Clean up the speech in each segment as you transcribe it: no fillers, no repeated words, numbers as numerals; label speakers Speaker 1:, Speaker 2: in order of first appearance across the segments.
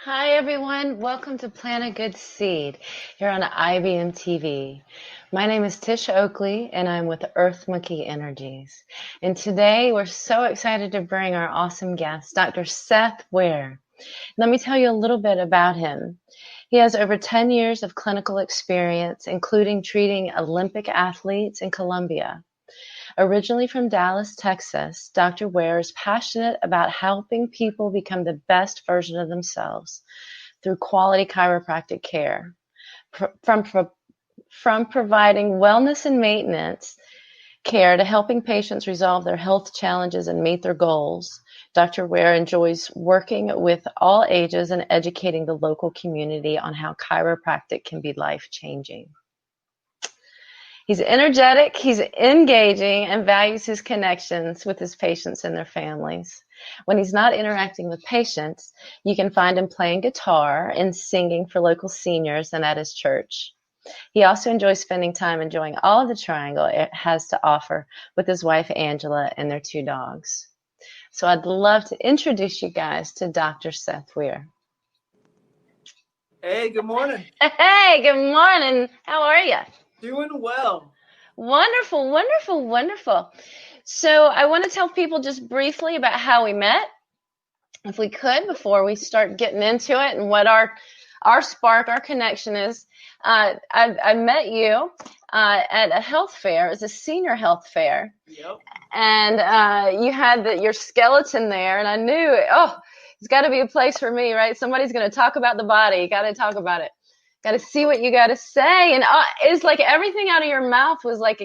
Speaker 1: Hi, everyone. Welcome to Plant a Good Seed here on IBM TV. My name is Tish Oakley, and I'm with Earth Monkey Energies. And today we're so excited to bring our awesome guest, Dr. Seth Ware. Let me tell you a little bit about him. He has over 10 years of clinical experience, including treating Olympic athletes in Colombia. Originally from Dallas, Texas, Dr. Ware is passionate about helping people become the best version of themselves through quality chiropractic care. From providing wellness and maintenance care to helping patients resolve their health challenges and meet their goals, Dr. Ware enjoys working with all ages and educating the local community on how chiropractic can be life-changing. He's energetic, he's engaging, and values his connections with his patients and their families. When he's not interacting with patients, you can find him playing guitar and singing for local seniors and at his church. He also enjoys spending time enjoying all of the Triangle it has to offer with his wife Angela and their 2 dogs. So I'd love to introduce you guys to Dr. Seth Ware.
Speaker 2: Hey, good morning.
Speaker 1: Hey, good morning. How are you?
Speaker 2: Doing well.
Speaker 1: Wonderful, wonderful, wonderful. So I want to tell people just briefly about how we met, if we could, before we start getting into it and what our spark, our connection is. I met you at a health fair. It was a senior health fair.
Speaker 2: Yep.
Speaker 1: And you had your skeleton there, and I knew, it's got to be a place for me, right? Somebody's going to talk about the body. Got to talk about it. Got to see what you got to say. And it's like everything out of your mouth was like,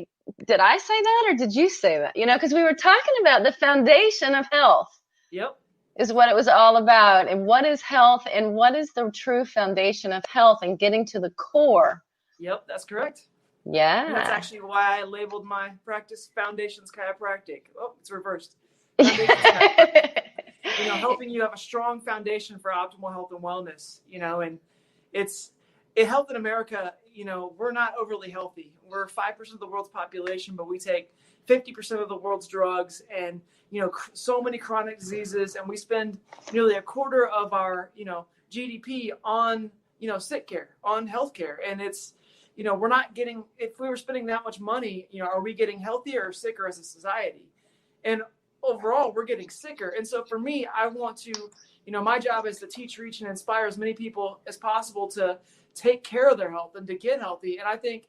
Speaker 1: did I say that or did you say that? Because we were talking about the foundation of health.
Speaker 2: Yep.
Speaker 1: Is what it was all about. And what is health and what is the true foundation of health and getting to the core.
Speaker 2: Yep, that's correct.
Speaker 1: Yeah.
Speaker 2: And that's actually why I labeled my practice Foundations Chiropractic. Oh, it's reversed. Foundations Chiropractic. Helping you have a strong foundation for optimal health and wellness, and health in America, we're not overly healthy. We're 5% of the world's population, but we take 50% of the world's drugs and, so many chronic diseases. And we spend nearly a quarter of our, GDP on, sick care, on healthcare. And it's, we're not getting, if we were spending that much money, are we getting healthier or sicker as a society? And overall, we're getting sicker. And so for me, I want to, my job is to teach, reach, and inspire as many people as possible to take care of their health and to get healthy. And I think,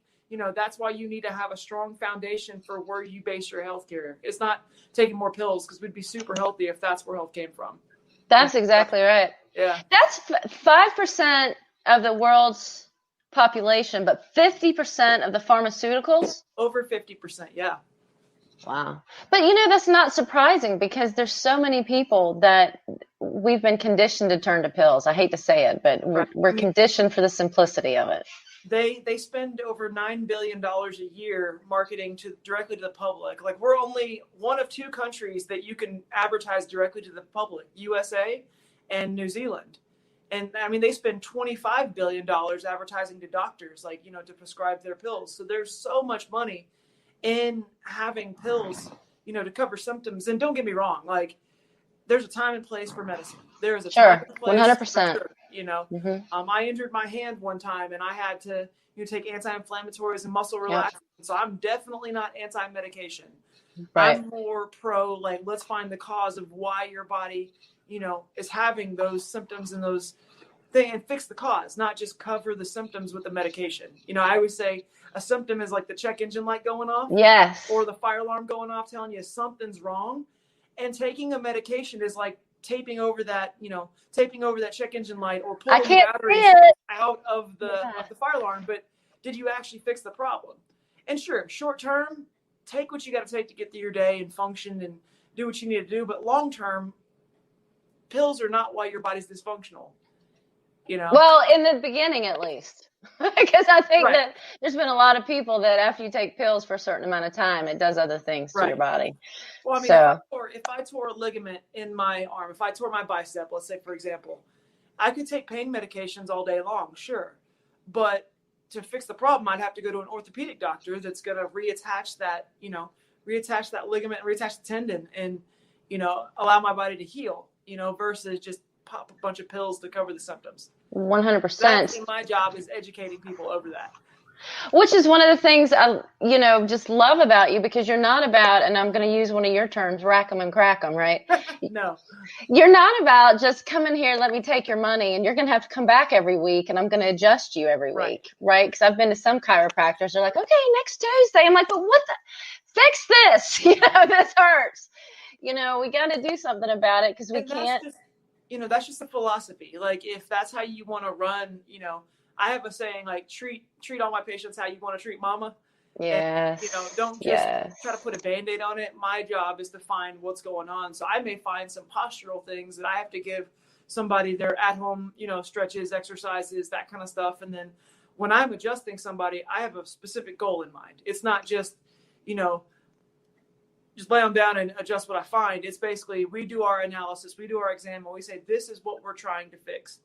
Speaker 2: that's why you need to have a strong foundation for where you base your health care. It's not taking more pills, because we'd be super healthy if that's where health came from.
Speaker 1: That's exactly right.
Speaker 2: Yeah.
Speaker 1: That's 5% of the world's population, but 50% of the pharmaceuticals?
Speaker 2: Over 50%, yeah.
Speaker 1: Wow. But that's not surprising because there's so many people that we've been conditioned to turn to pills. I hate to say it, but we're conditioned for the simplicity of it.
Speaker 2: They spend over $9 billion a year marketing directly to the public. Like, we're only one of 2 countries that you can advertise directly to the public, USA and New Zealand. And I mean, they spend $25 billion advertising to doctors, to prescribe their pills. So there's so much money in having pills, to cover symptoms. And don't get me wrong, there's a time and place for medicine. There is a time and place
Speaker 1: 100%.
Speaker 2: for I injured my hand one time and I had to take anti-inflammatories and muscle relaxants. Yep. So I'm definitely not anti-medication. Right. I'm more pro, let's find the cause of why your body, is having those symptoms and those things, and fix the cause, not just cover the symptoms with the medication. I always say a symptom is like the check engine light going off.
Speaker 1: Yes.
Speaker 2: Or the fire alarm going off telling you something's wrong. And taking a medication is like taping over that check engine light or pulling the batteries out of the fire alarm. But did you actually fix the problem? And sure, short term, take what you got to take to get through your day and function and do what you need to do. But long term, pills are not why your body's dysfunctional.
Speaker 1: Well, in the beginning, at least, because I think that there's been a lot of people that after you take pills for a certain amount of time, it does other things to your body.
Speaker 2: Well, I mean, if I tore a ligament in my arm, if I tore my bicep, let's say, for example, I could take pain medications all day long, sure. But to fix the problem, I'd have to go to an orthopedic doctor that's going to reattach that ligament, reattach the tendon and, allow my body to heal, versus just pop a bunch of pills to cover the symptoms.
Speaker 1: 100%.
Speaker 2: That's my job, is educating people over that.
Speaker 1: Which is one of the things I, just love about you, because you're not about, and I'm going to use one of your terms, rack 'em and crack 'em, right?
Speaker 2: No.
Speaker 1: You're not about just come in here, let me take your money, and you're going to have to come back every week, and I'm going to adjust you every week, right? Because I've been to some chiropractors, they're like, okay, next Tuesday. I'm like, but what the, fix this, this hurts. We got to do something about it, because we can't.
Speaker 2: That's just a philosophy. Like, if that's how you want to run, I have a saying, like, treat all my patients how you want to treat mama.
Speaker 1: Yes.
Speaker 2: And, don't just try to put a Band-Aid on it. My job is to find what's going on. So I may find some postural things that I have to give somebody their at-home, stretches, exercises, that kind of stuff. And then when I'm adjusting somebody, I have a specific goal in mind. It's not just, just lay them down and adjust what I find. It's basically, we do our analysis, we do our exam, and we say, this is what we're trying to fix.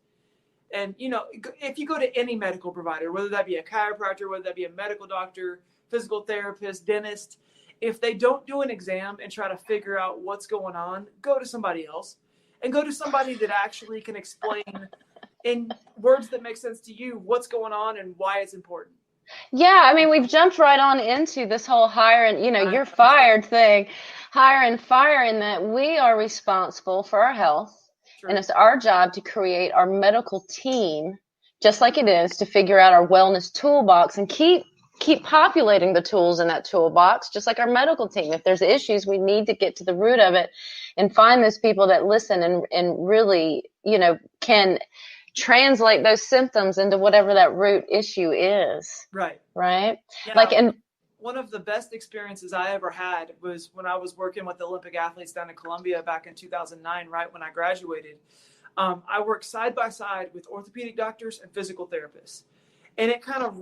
Speaker 2: And, if you go to any medical provider, whether that be a chiropractor, whether that be a medical doctor, physical therapist, dentist, if they don't do an exam and try to figure out what's going on, go to somebody else, and go to somebody that actually can explain in words that make sense to you what's going on and why it's important.
Speaker 1: Yeah, I mean, we've jumped right on into this whole hire and, you're fired thing, hire and fire, in that we are responsible for our health. True. And it's our job to create our medical team, just like it is to figure out our wellness toolbox and keep populating the tools in that toolbox, just like our medical team. If there's issues, we need to get to the root of it and find those people that listen and really, can translate those symptoms into whatever that root issue is.
Speaker 2: Right.
Speaker 1: Yeah,
Speaker 2: one of the best experiences I ever had was when I was working with the Olympic athletes down in Colombia back in 2009, right when I graduated. I worked side by side with orthopedic doctors and physical therapists. And it kind of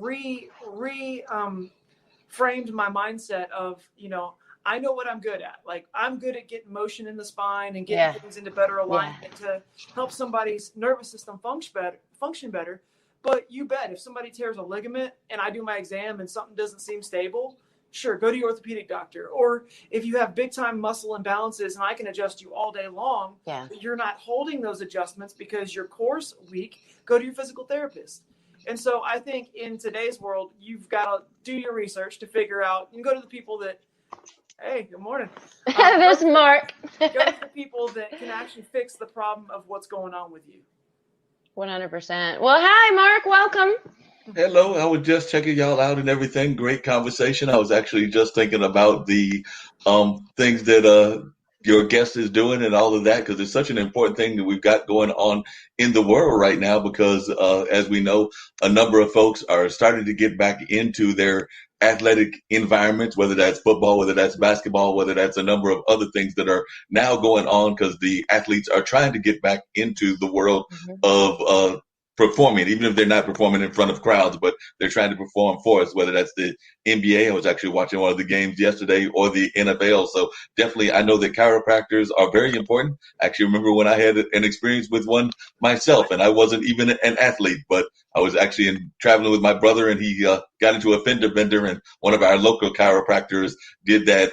Speaker 2: framed my mindset of, I know what I'm good at. Like, I'm good at getting motion in the spine and getting things into better alignment to help somebody's nervous system function better. But you bet, if somebody tears a ligament and I do my exam and something doesn't seem stable, sure, go to your orthopedic doctor. Or if you have big time muscle imbalances and I can adjust you all day long, but you're not holding those adjustments because your core's weak, go to your physical therapist. And so I think in today's world, you've got to do your research to figure out, you can go to the people that, hey, good morning.
Speaker 1: There's Mark.
Speaker 2: Go to the people that can actually fix the problem of what's going on with you.
Speaker 1: 100%. Well, hi, Mark. Welcome.
Speaker 3: Hello. I was just checking y'all out and everything. Great conversation. I was actually just thinking about the things that your guest is doing and all of that, because it's such an important thing that we've got going on in the world right now, because as we know, a number of folks are starting to get back into their athletic environments, whether that's football, whether that's basketball, whether that's a number of other things that are now going on, because the athletes are trying to get back into the world of performing, even if they're not performing in front of crowds, but they're trying to perform for us, whether that's the NBA. I was actually watching one of the games yesterday, or the NFL. So definitely, I know that chiropractors are very important. I actually remember when I had an experience with one myself, and I wasn't even an athlete, but I was actually traveling with my brother, and he got into a fender bender, and one of our local chiropractors did that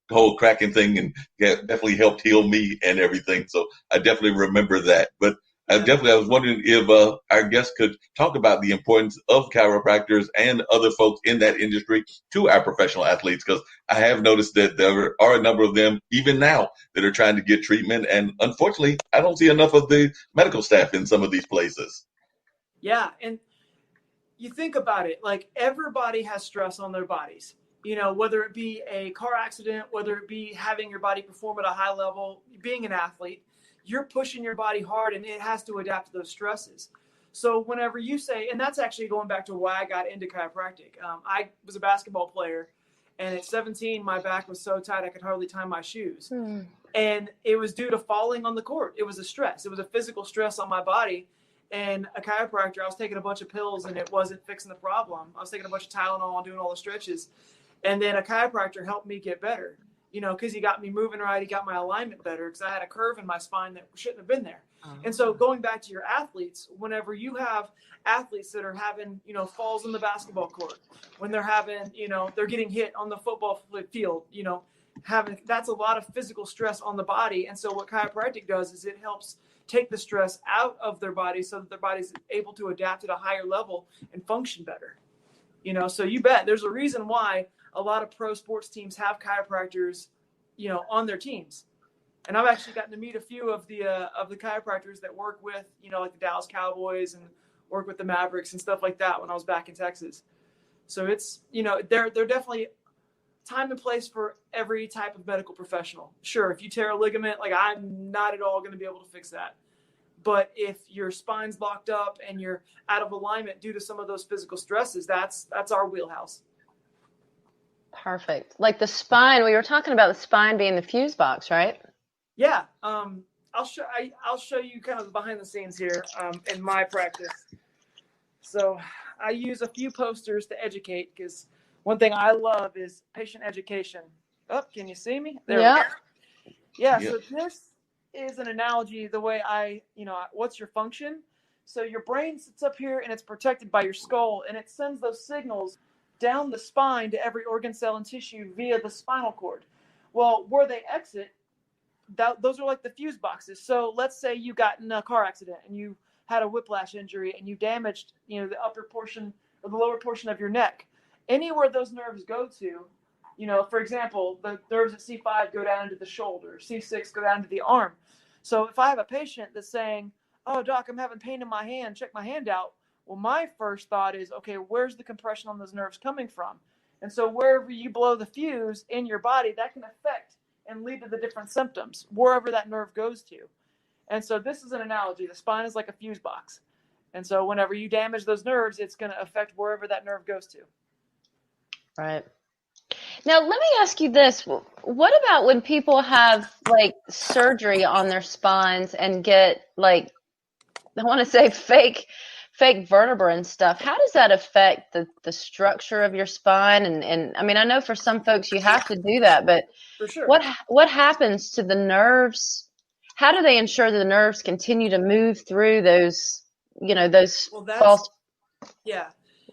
Speaker 3: whole cracking thing, and definitely helped heal me and everything. So I definitely remember that. But I was wondering if our guest could talk about the importance of chiropractors and other folks in that industry to our professional athletes, because I have noticed that there are a number of them, even now, that are trying to get treatment. And unfortunately, I don't see enough of the medical staff in some of these places.
Speaker 2: Yeah. And you think about it, like, everybody has stress on their bodies, whether it be a car accident, whether it be having your body perform at a high level, being an athlete. You're pushing your body hard, and it has to adapt to those stresses. So whenever you say, and that's actually going back to why I got into chiropractic. I was a basketball player, and at 17, my back was so tight I could hardly tie my shoes. And it was due to falling on the court. It was a stress. It was a physical stress on my body. And a chiropractor, I was taking a bunch of pills, and it wasn't fixing the problem. I was taking a bunch of Tylenol and doing all the stretches. And then a chiropractor helped me get better. Because he got me moving right, he got my alignment better, because I had a curve in my spine that shouldn't have been there. And so going back to your athletes, whenever you have athletes that are having, falls in the basketball court, when they're having, they're getting hit on the football field, that's a lot of physical stress on the body. And so what chiropractic does is it helps take the stress out of their body so that their body's able to adapt at a higher level and function better. You know, so you bet there's a reason why a lot of pro sports teams have chiropractors, you know, on their teams. And I've actually gotten to meet a few of the chiropractors that work with, you know, like the Dallas Cowboys and work with the Mavericks and stuff like that when I was back in Texas. So it's, you know, they're definitely time and place for every type of medical professional. Sure, if you tear a ligament, like I'm not at all going to be able to fix that. But if your spine's locked up and you're out of alignment due to some of those physical stresses, that's our wheelhouse.
Speaker 1: Perfect. Like the spine, we were talking about the spine being the fuse box, right?
Speaker 2: Yeah. I'll show you kind of behind the scenes here in my practice. So I use a few posters to educate, because one thing I love is patient education. Oh, can you see me? There we go. Yeah. So this is an analogy, the way what's your function? So your brain sits up here and it's protected by your skull, and it sends those signals down the spine to every organ, cell, and tissue via the spinal cord. Well, where they exit, those are like the fuse boxes. So let's say you got in a car accident and you had a whiplash injury and you damaged, you know, the upper portion or the lower portion of your neck. Anywhere those nerves go to, you know, for example, the nerves at C5 go down into the shoulder, C6 go down to the arm. So if I have a patient that's saying, oh, doc, I'm having pain in my hand, check my hand out. Well, my first thought is, okay, where's the compression on those nerves coming from? And so wherever you blow the fuse in your body, that can affect and lead to the different symptoms, wherever that nerve goes to. And so this is an analogy. The spine is like a fuse box. And so whenever you damage those nerves, it's going to affect wherever that nerve goes to.
Speaker 1: Right. Now, let me ask you this. What about when people have like surgery on their spines and get like, I want to say fake vertebra and stuff? How does that affect the structure of your spine? And I mean, I know for some folks you have to do that, but
Speaker 2: for sure,
Speaker 1: what happens to the nerves? How do they ensure that the nerves continue to move through those, you know, those false?
Speaker 2: Yeah.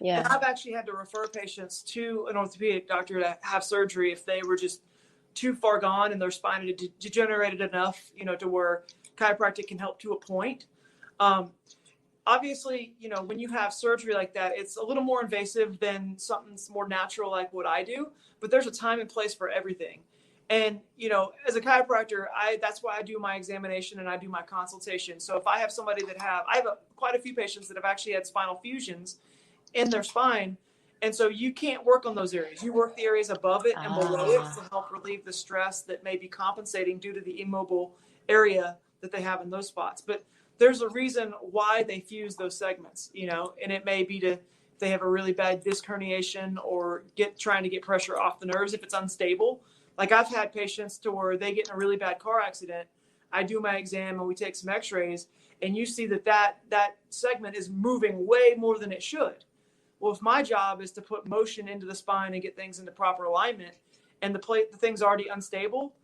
Speaker 2: And I've actually had to refer patients to an orthopedic doctor to have surgery if they were just too far gone and their spine had degenerated enough, you know, to where chiropractic can help to a point. Obviously, you know, when you have surgery like that, it's a little more invasive than something more natural like what I do, but there's a time and place for everything. And, you know, as a chiropractor, that's why I do my examination and I do my consultation. So if I have somebody I have quite a few patients that have actually had spinal fusions in their spine. And so you can't work on those areas. You work the areas above it and below it to help relieve the stress that may be compensating due to the immobile area that they have in those spots. But there's a reason why they fuse those segments, you know, and it may be if they have a really bad disc herniation or trying to get pressure off the nerves if it's unstable. Like I've had patients to where they get in a really bad car accident. I do my exam and we take some x-rays and you see that segment is moving way more than it should. Well, if my job is to put motion into the spine and get things into proper alignment and the thing's already unstable,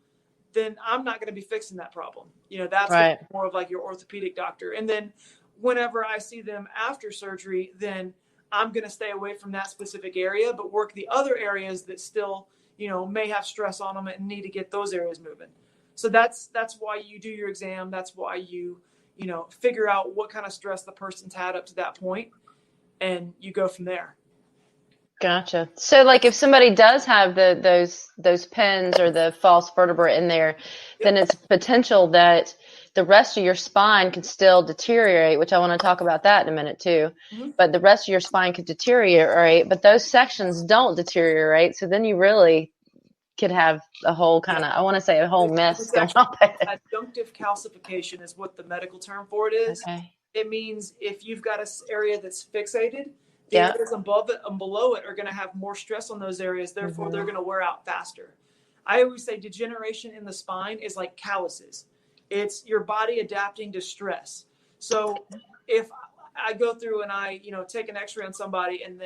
Speaker 2: then I'm not going to be fixing that problem. You know, that's right. More of like your orthopedic doctor. And then whenever I see them after surgery, then I'm going to stay away from that specific area, but work the other areas that still, you know, may have stress on them and need to get those areas moving. So that's why you do your exam. That's why you know, figure out what kind of stress the person's had up to that point. And you go from there.
Speaker 1: Gotcha. So like if somebody does have those pins or the false vertebra in there, then it's potential that the rest of your spine could still deteriorate, which I want to talk about that in a minute too. Mm-hmm. But the rest of your spine could deteriorate, but those sections don't deteriorate. So then you really could have a whole kind of, I want to say a whole mess going on there.
Speaker 2: Adjunctive calcification is what the medical term for it is. Okay. It means if you've got an area that's fixated, the areas above it and below it are going to have more stress on those areas. Therefore, they're going to wear out faster. I always say degeneration in the spine is like calluses. It's your body adapting to stress. So if I go through and I, you know, take an x-ray on somebody and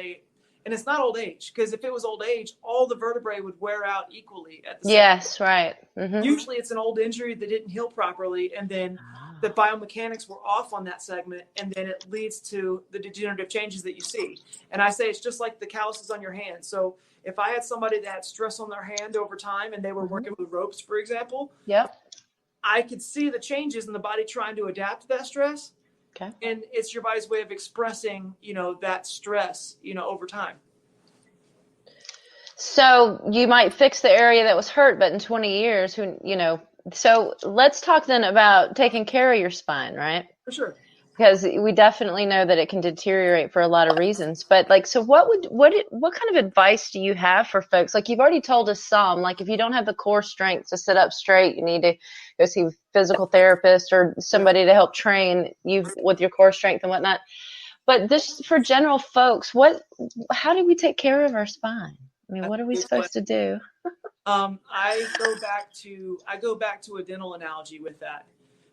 Speaker 2: it's not old age, because if it was old age, all the vertebrae would wear out equally at the same time.
Speaker 1: Yes, right. Mm-hmm.
Speaker 2: Usually it's an old injury that didn't heal properly, and then the biomechanics were off on that segment, and then it leads to the degenerative changes that you see. And I say it's just like the calluses on your hand. So if I had somebody that had stress on their hand over time and they were working with ropes, for example, I could see the changes in the body trying to adapt to that stress.
Speaker 1: Okay.
Speaker 2: And it's your body's way of expressing, that stress, over time.
Speaker 1: So you might fix the area that was hurt, but in 20 years, so let's talk then about taking care of your spine, right?
Speaker 2: For sure.
Speaker 1: Because we definitely know that it can deteriorate for a lot of reasons. But so what kind of advice do you have for folks? Like, you've already told us some, like, if you don't have the core strength to sit up straight, you need to go see a physical therapist or somebody to help train you with your core strength and whatnot. But this, for general folks, how do we take care of our spine? I mean, what are we supposed to do?
Speaker 2: I go back to a dental analogy with that.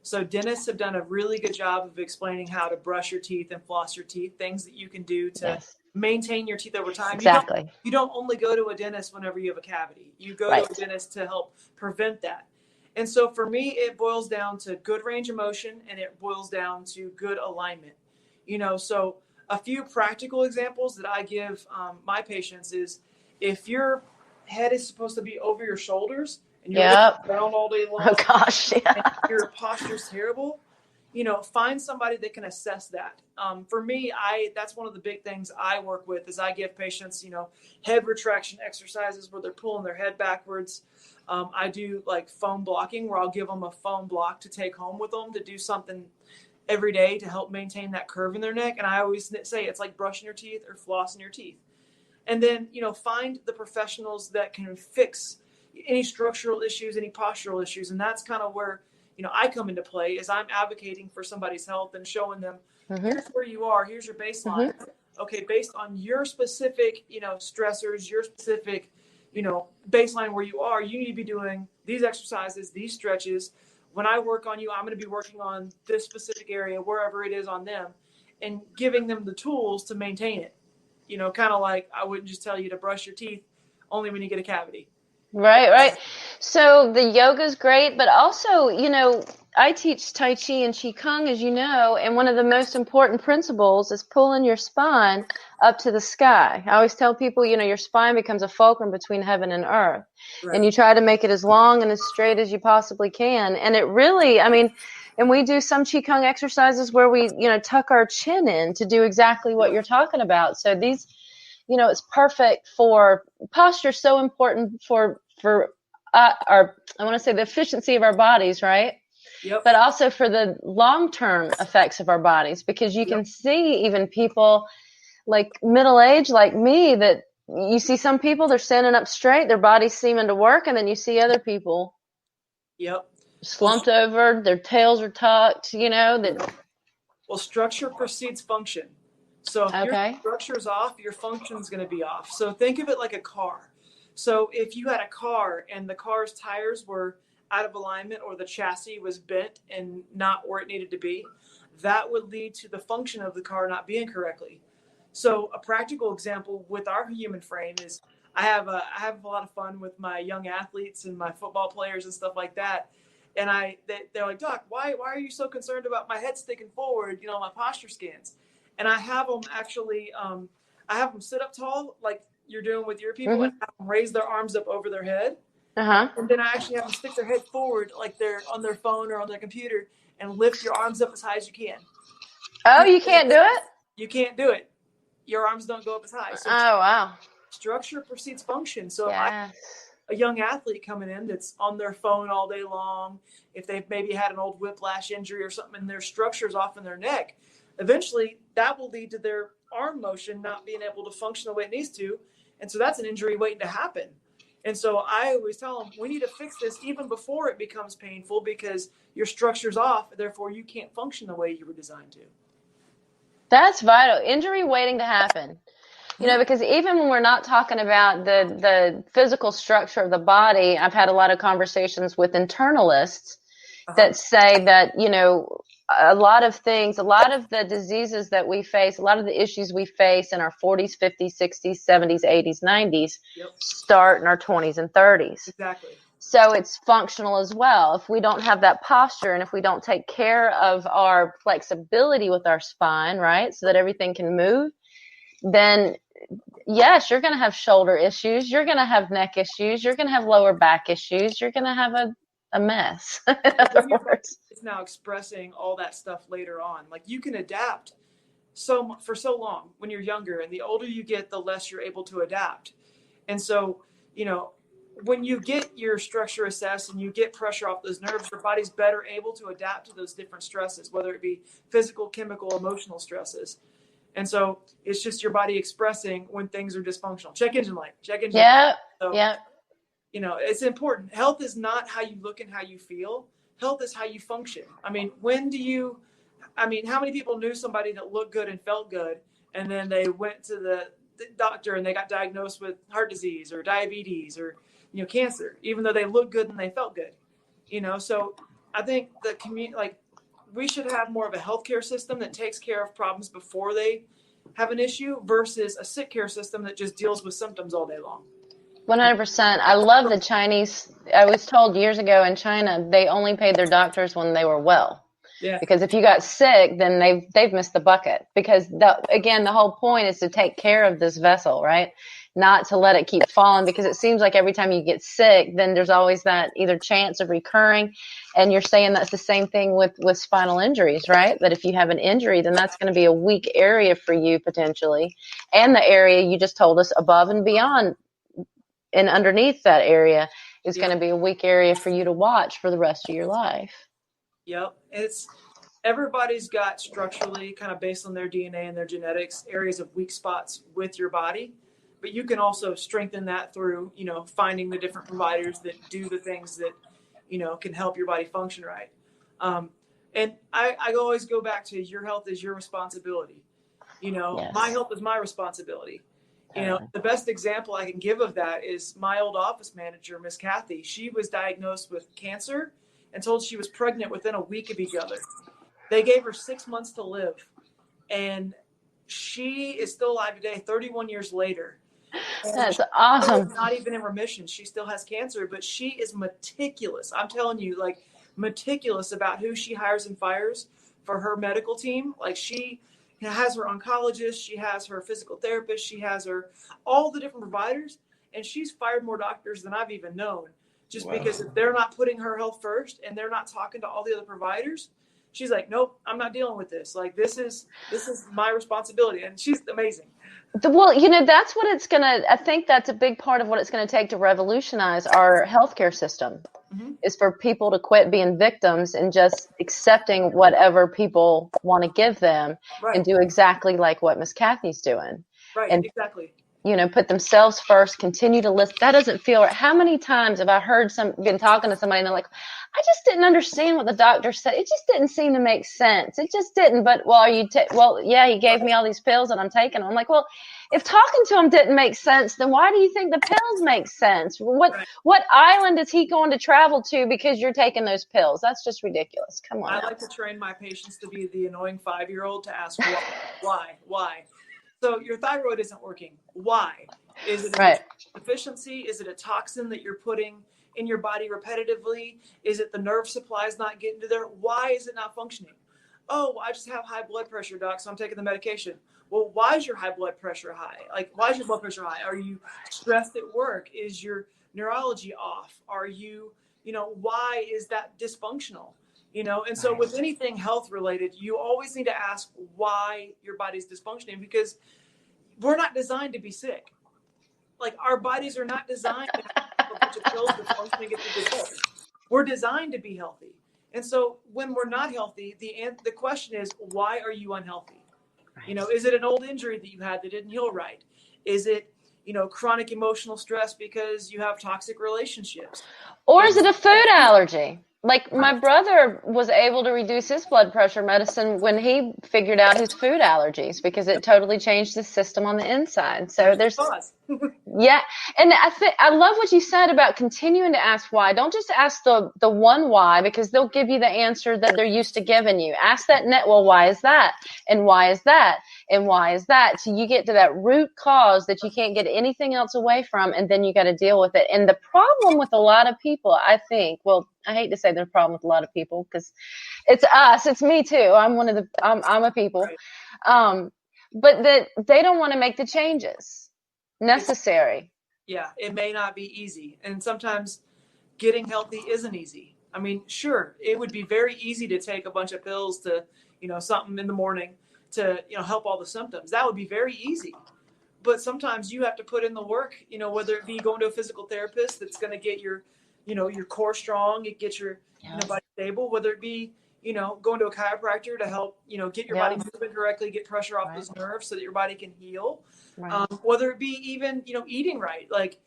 Speaker 2: So dentists have done a really good job of explaining how to brush your teeth and floss your teeth, things that you can do to maintain your teeth over time.
Speaker 1: Exactly.
Speaker 2: You don't only go to a dentist whenever you have a cavity. You go to a dentist to help prevent that. And so for me, it boils down to good range of motion, and it boils down to good alignment. So a few practical examples that I give my patients is, if your head is supposed to be over your shoulders, and you're looking down all day long.
Speaker 1: Oh gosh, yeah.
Speaker 2: And your posture's terrible. Find somebody that can assess that. For me, that's one of the big things I work with is I give patients, head retraction exercises where they're pulling their head backwards. I do like foam blocking, where I'll give them a foam block to take home with them to do something every day to help maintain that curve in their neck. And I always say it's like brushing your teeth or flossing your teeth. And then, find the professionals that can fix any structural issues, any postural issues. And that's kind of where, I come into play, is I'm advocating for somebody's health and showing them, here's where you are, here's your baseline. Okay, based on your specific, stressors, your specific, baseline where you are, you need to be doing these exercises, these stretches. When I work on you, I'm going to be working on this specific area, wherever it is on them, and giving them the tools to maintain it. Kind of like I wouldn't just tell you to brush your teeth only when you get a cavity.
Speaker 1: Right. So the yoga's great, but also, I teach Tai Chi and Qi Kung, as you know, and one of the most important principles is pulling your spine up to the sky. I always tell people, your spine becomes a fulcrum between heaven and earth. Right. And you try to make it as long and as straight as you possibly can. And it really, and we do some Qi Kung exercises where we, tuck our chin in to do exactly what you're talking about. So these, it's perfect for posture. So important for our, I want to say, the efficiency of our bodies, right?
Speaker 2: Yep.
Speaker 1: But also for the long-term effects of our bodies, because you can see even people like middle-aged like me, that you see some people, they're standing up straight, their body's seeming to work, and then you see other people slumped over, their tails are tucked,
Speaker 2: Well, structure precedes function. So if your structure's off, your function's going to be off. So think of it like a car. So if you had a car and the car's tires were out of alignment, or the chassis was bent and not where it needed to be, that would lead to the function of the car not being correctly. So a practical example with our human frame is I have a lot of fun with my young athletes and my football players and stuff like that. And they're like, Doc, why are you so concerned about my head sticking forward, my posture scans? And I have them actually, I have them sit up tall, like you're doing with your people, and have them raise their arms up over their head. And then I actually have them stick their head forward, like they're on their phone or on their computer, and lift your arms up as high as you can.
Speaker 1: Oh, you can't do it?
Speaker 2: You can't do it. Your arms don't go up as high. So
Speaker 1: wow.
Speaker 2: Structure precedes function. So a young athlete coming in that's on their phone all day long, if they've maybe had an old whiplash injury or something, and their structure's off in their neck, eventually that will lead to their arm motion not being able to function the way it needs to. And so that's an injury waiting to happen. And so I always tell them, we need to fix this even before it becomes painful, because your structure's off, therefore you can't function the way you were designed to.
Speaker 1: That's vital. Injury waiting to happen. Because even when we're not talking about the physical structure of the body, I've had a lot of conversations with internalists that say that, a lot of things, a lot of the diseases that we face, a lot of the issues we face in our 40s, 50s, 60s, 70s, 80s, 90s start in our 20s and 30s.
Speaker 2: Exactly.
Speaker 1: So it's functional as well. If we don't have that posture, and if we don't take care of our flexibility with our spine, right, so that everything can move, then yes, you're going to have shoulder issues. You're going to have neck issues. You're going to have lower back issues. You're going to have a mess. In other words.
Speaker 2: It's now expressing all that stuff later on. Like you can adapt for so long when you're younger, and the older you get, the less you're able to adapt. And so, when you get your structure assessed and you get pressure off those nerves, your body's better able to adapt to those different stresses, whether it be physical, chemical, emotional stresses. And so it's just your body expressing when things are dysfunctional. Check engine light.
Speaker 1: Yeah.
Speaker 2: So,
Speaker 1: yeah.
Speaker 2: It's important. Health is not how you look and how you feel. Health is how you function. I mean, how many people knew somebody that looked good and felt good, and then they went to the doctor and they got diagnosed with heart disease or diabetes or, cancer, even though they looked good and they felt good, So I think the we should have more of a healthcare system that takes care of problems before they have an issue versus a sick care system that just deals with symptoms all day long.
Speaker 1: 100%. I love the Chinese. I was told years ago in China, they only paid their doctors when they were well.
Speaker 2: Yeah.
Speaker 1: Because if you got sick, then they've missed the bucket. Because the whole point is to take care of this vessel, right? Not to let it keep falling, because it seems like every time you get sick, then there's always that either chance of recurring. And you're saying that's the same thing with spinal injuries, right? That if you have an injury, then that's going to be a weak area for you potentially. And the area you just told us above and beyond and underneath that area is going to be a weak area for you to watch for the rest of your life.
Speaker 2: Yep. Everybody's got structurally, kind of based on their DNA and their genetics, areas of weak spots with your body, but you can also strengthen that through, finding the different providers that do the things that, can help your body function right. And I always go back to your health is your responsibility.
Speaker 1: Yes.
Speaker 2: My health is my responsibility. The best example I can give of that is my old office manager, Miss Kathy. She was diagnosed with cancer and told she was pregnant within a week of each other. They gave her 6 months to live, and she is still alive today, 31 years later. And
Speaker 1: that's awesome.
Speaker 2: Not even in remission. She still has cancer, but she is meticulous. I'm telling you, meticulous about who she hires and fires for her medical team. Like she has her oncologist, she has her physical therapist, she has all the different providers, and she's fired more doctors than I've even known. Just because if they're not putting her health first and they're not talking to all the other providers, she's like, nope, I'm not dealing with this. Like, this is my responsibility. And she's amazing.
Speaker 1: Well, that's what I think that's a big part of what it's going to take to revolutionize our healthcare system is for people to quit being victims and just accepting whatever people want to give them and do exactly like what Miss Kathy's doing.
Speaker 2: Right,
Speaker 1: and,
Speaker 2: exactly.
Speaker 1: Put themselves first, continue to listen. That doesn't feel right. How many times have I been talking to somebody and they're like, I just didn't understand what the doctor said. It just didn't seem to make sense. It just didn't. But he gave me all these pills and I'm taking them. I'm like, well, if talking to him didn't make sense, then why do you think the pills make sense? What island is he going to travel to because you're taking those pills? That's just ridiculous. Come on.
Speaker 2: I like to train my patients to be the annoying 5-year-old to ask why. So your thyroid isn't working. Why? Is it a deficiency? Is it a toxin that you're putting in your body repetitively? Is it the nerve supply is not getting to there? Why is it not functioning? Oh, I just have high blood pressure, doc, so I'm taking the medication. Well, why is your high blood pressure high? Like, why is your blood pressure high? Are you stressed at work? Is your neurology off? Are you, why is that dysfunctional? And so with anything health related, you always need to ask why your body's dysfunctioning, because we're not designed to be sick. Like, our bodies are not designed to have a bunch of pills to function and get through the day. We're designed to be healthy. And so when we're not healthy, the question is, why are you unhealthy? Is it an old injury that you had that didn't heal right? Is it, chronic emotional stress because you have toxic relationships?
Speaker 1: Or is it a food allergy? Like, my brother was able to reduce his blood pressure medicine when he figured out his food allergies, because it totally changed the system on the inside. So yeah. And I love what you said about continuing to ask why. Don't just ask the one why, because they'll give you the answer that they're used to giving you. Ask that why is that? And why is that? And why is that? So you get to that root cause that you can't get anything else away from, and then you got to deal with it. And the problem with a lot of people, I think, I hate to say there's a problem with a lot of people, because it's us, it's me too. I'm a people. But that they don't want to make the changes necessary.
Speaker 2: Yeah, it may not be easy. And sometimes getting healthy isn't easy. I mean, sure, it would be very easy to take a bunch of pills to, something in the morning to, help all the symptoms. That would be very easy. But sometimes you have to put in the work, whether it be going to a physical therapist that's going to get your, your core strong, it gets your, body stable, whether it be, going to a chiropractor to help, get your body moving correctly, get pressure off those nerves so that your body can heal. Whether it be even, eating right. Like,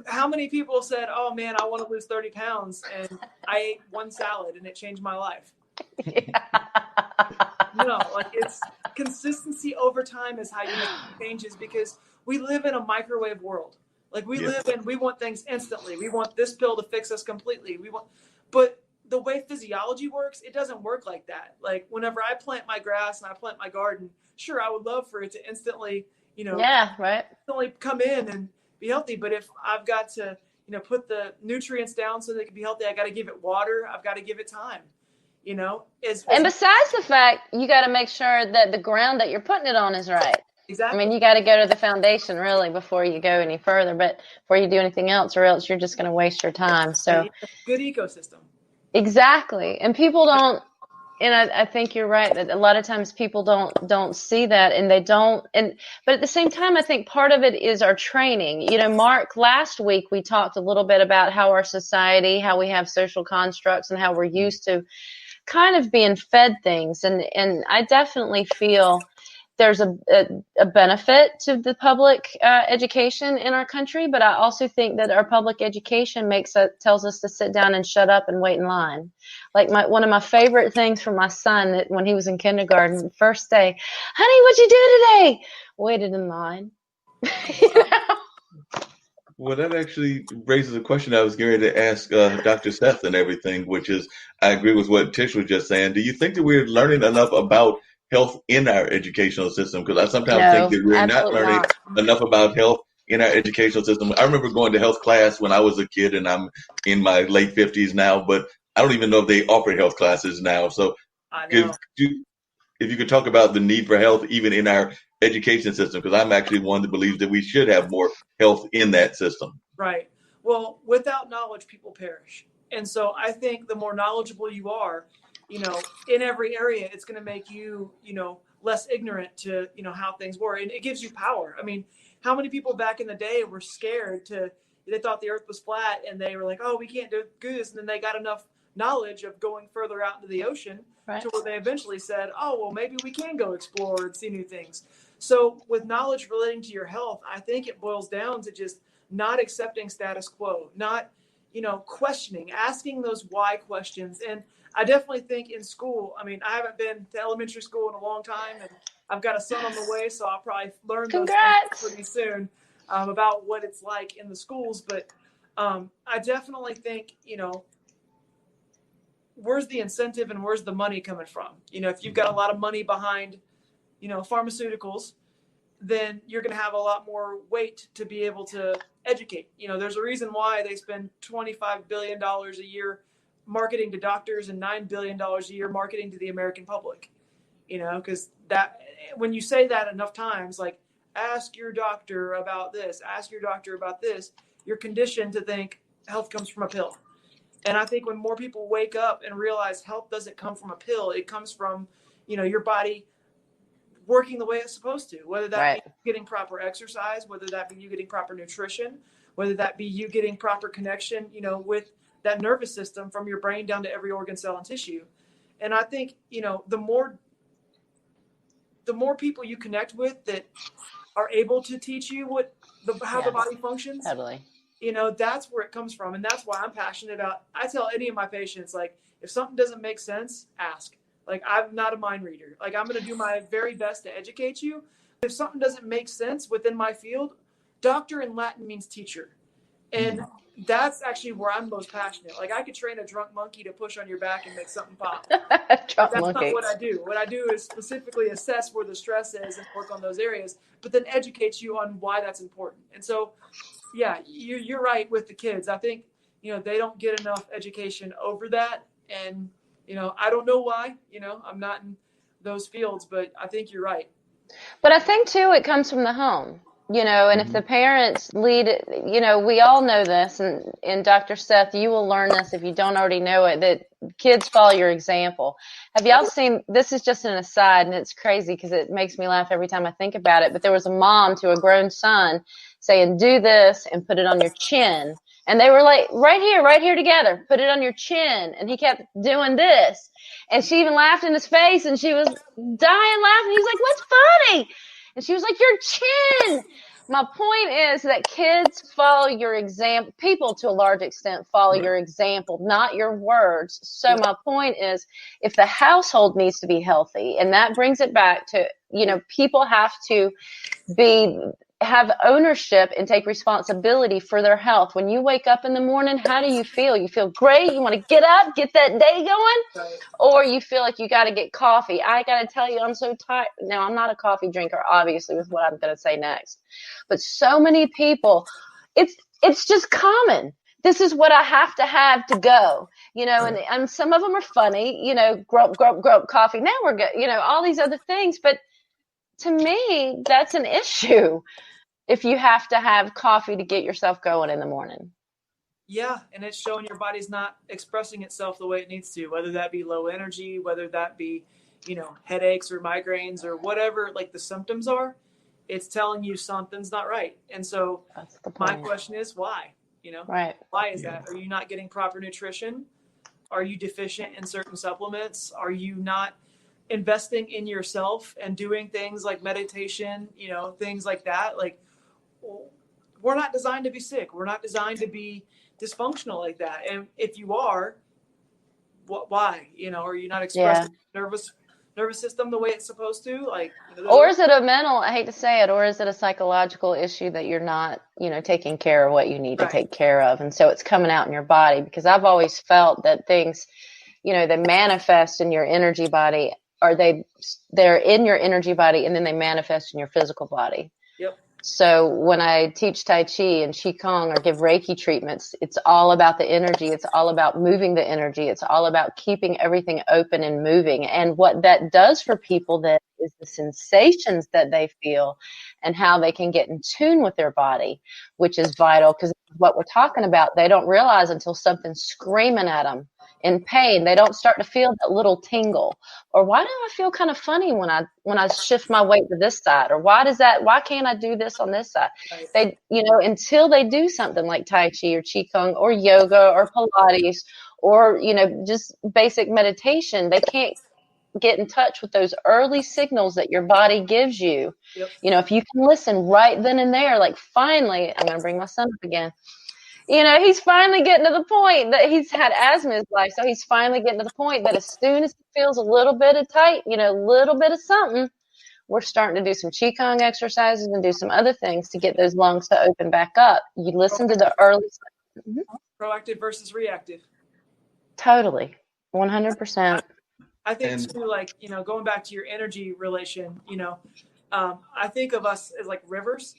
Speaker 2: how many people said, oh man, I want to lose 30 pounds and I ate one salad and it changed my life. No, like, it's consistency over time is how you make changes, because we live in a microwave world. Like, we want things instantly. We want this pill to fix us completely. But the way physiology works, it doesn't work like that. Like, whenever I plant my grass and I plant my garden, sure, I would love for it to instantly, instantly come in and be healthy. But if I've got to, put the nutrients down so they can be healthy, I got to give it water. I've got to give it time.
Speaker 1: And besides the fact, you got to make sure that the ground that you're putting it on is right.
Speaker 2: Exactly.
Speaker 1: I mean, you got to go to the foundation really before you go any further, but before you do anything else, or else you're just going to waste your time. So
Speaker 2: good ecosystem.
Speaker 1: Exactly. And people don't, and I think you're right that a lot of times people don't see that, and but at the same time, I think part of it is our training. Mark, last week we talked a little bit about how our society, how we have social constructs, and how we're used to kind of being fed things. And I definitely feel there's a benefit to the public education in our country, but I also think that our public education tells us to sit down and shut up and wait in line. Like, one of my favorite things from my son, that when he was in kindergarten, first day, honey, what'd you do today? Waited in line.
Speaker 3: Well, that actually raises a question I was going to ask Dr. Seth and everything, which is, I agree with what Tish was just saying. Do you think that we're learning enough about health in our educational system? Because I sometimes think that we're not learning enough about health in our educational system. I remember going to health class when I was a kid, and I'm in my late 50s now, but I don't even know if they offer health classes now. So if you could talk about the need for health even in our education system, because I'm actually one that believes that we should have more health in that system.
Speaker 2: Right. Well, without knowledge, people perish. And so I think the more knowledgeable you are, in every area, it's going to make you, less ignorant to, how things work. And it gives you power. I mean, how many people back in the day were scared they thought the earth was flat and they were like, oh, we can't do this. And then they got enough knowledge of going further out into the ocean to where they eventually said, oh, well, maybe we can go explore and see new things. So with knowledge relating to your health, I think it boils down to just not accepting status quo, not, questioning, asking those why questions. And I definitely think in school, I mean, I haven't been to elementary school in a long time, and I've got a son on the way, so I'll probably learn those things pretty soon about what it's like in the schools. But I definitely think, where's the incentive and where's the money coming from? If you've got a lot of money behind, pharmaceuticals, then you're going to have a lot more weight to be able to educate. There's a reason why they spend $25 billion a year marketing to doctors and $9 billion a year marketing to the American public, because that, when you say that enough times, like, ask your doctor about this, you're conditioned to think health comes from a pill. And I think when more people wake up and realize health doesn't come from a pill, it comes from, your body working the way it's supposed to, whether that be getting proper exercise, whether that be you getting proper nutrition, whether that be you getting proper connection, with that nervous system from your brain down to every organ, cell, and tissue. And I think, the more people you connect with that are able to teach you how the body functions,
Speaker 1: totally.
Speaker 2: That's where it comes from. And that's why I'm passionate about, I tell any of my patients, like, if something doesn't make sense, ask. Like, I'm not a mind reader. Like, I'm going to do my very best to educate you. If something doesn't make sense within my field, doctor in Latin means teacher. And that's actually where I'm most passionate. Like, I could train a drunk monkey to push on your back and make something pop. That's not what I do. What I do is specifically assess where the stress is and work on those areas, but then educate you on why that's important. And so, yeah, you're right with the kids. I think, they don't get enough education over that. And, I don't know why, I'm not in those fields, but I think you're right.
Speaker 1: But I think too, it comes from the home, And if the parents lead, we all know this, and Dr. Seth, you will learn this if you don't already know it, that kids follow your example. Have y'all seen, this is just an aside, and it's crazy because it makes me laugh every time I think about it, but there was a mom to a grown son saying, do this and put it on your chin. And they were like, right here together, put it on your chin. And he kept doing this. And she even laughed in his face, and she was dying laughing. He's like, what's funny? And she was like, your chin. My point is that kids follow your example. People, to a large extent, follow your example, not your words. So my point is, if the household needs to be healthy, and that brings it back to, people have to have ownership and take responsibility for their health. When you wake up in the morning, how do you feel? You feel great? You want to get up, get that day going?
Speaker 2: Right.
Speaker 1: Or you feel like you got to get coffee. I got to tell you, I'm so tired. Now, I'm not a coffee drinker, obviously, with what I'm going to say next. But so many people, it's just common. This is what I have to go, and some of them are funny, grump, coffee. Now we're good, all these other things. But to me, that's an issue if you have to have coffee to get yourself going in the morning.
Speaker 2: Yeah, and it's showing your body's not expressing itself the way it needs to, whether that be low energy, whether that be, headaches or migraines or whatever, like the symptoms are. It's telling you something's not right. And so my question is why?
Speaker 1: Right.
Speaker 2: Why is that? Are you not getting proper nutrition? Are you deficient in certain supplements? Are you not investing in yourself and doing things like meditation, things like that? Like, we're not designed to be sick. We're not designed to be dysfunctional like that. And if you are, why? Are you not expressing nervous system the way it's supposed to? Like,
Speaker 1: or is it a mental, I hate to say it, or is it a psychological issue that you're not, taking care of what you need to take care of? And so it's coming out in your body, because I've always felt that things, they manifest in your energy body, or they're in your energy body, and then they manifest in your physical body.
Speaker 2: Yep.
Speaker 1: So when I teach Tai Chi and Qigong or give Reiki treatments, it's all about the energy. It's all about moving the energy. It's all about keeping everything open and moving. And what that does for people then is the sensations that they feel and how they can get in tune with their body, which is vital, because what we're talking about, they don't realize until something's screaming at them in pain. They don't start to feel that little tingle, or why do I feel kind of funny when I shift my weight to this side, or why can't I do this on this side? They, until they do something like Tai Chi or Qigong or yoga or Pilates or, just basic meditation, they can't get in touch with those early signals that your body gives you.
Speaker 2: Yep.
Speaker 1: If you can listen right then and there, like finally, I'm going to bring my son up again. He's finally getting to the point that he's had asthma in his life. So he's finally getting to the point that as soon as he feels a little bit of tight, a little bit of something, we're starting to do some Qigong exercises and do some other things to get those lungs to open back up. You listen to the early.
Speaker 2: Proactive versus reactive.
Speaker 1: Totally. 100%.
Speaker 2: I think too, like, going back to your energy relation, I think of us as like rivers.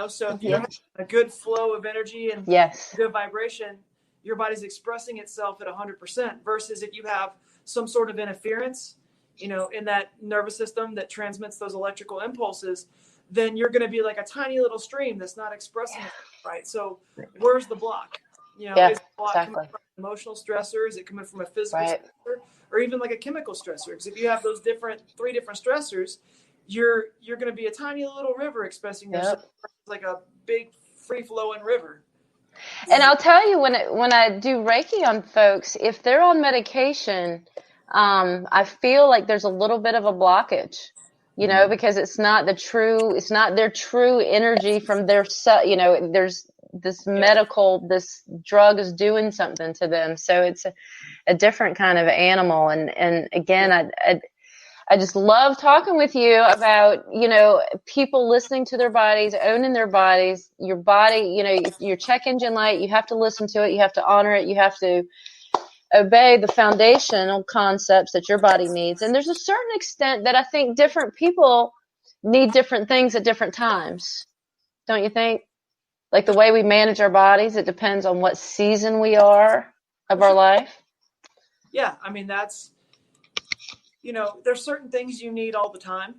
Speaker 2: So if you have a good flow of energy and good vibration, your body's expressing itself at 100%, versus if you have some sort of interference, in that nervous system that transmits those electrical impulses, then you're going to be like a tiny little stream that's not expressing it right. So where's the block? Is the block coming from an emotional stressor? Is it coming from a physical stressor, or even like a chemical stressor? Because if you have those three different stressors, you're going to be a tiny little river expressing yourself like a big free flowing river.
Speaker 1: And I'll tell you, when I do Reiki on folks, if they're on medication, I feel like there's a little bit of a blockage, because it's not their true energy from their there's this this drug is doing something to them. So it's a different kind of animal. And again, I just love talking with you about, people listening to their bodies, owning their bodies. Your body, your check engine light, you have to listen to it. You have to honor it. You have to obey the foundational concepts that your body needs. And there's a certain extent that I think different people need different things at different times. Don't you think? Like the way we manage our bodies, it depends on what season we are of our life.
Speaker 2: Yeah. I mean, that's, there's certain things you need all the time.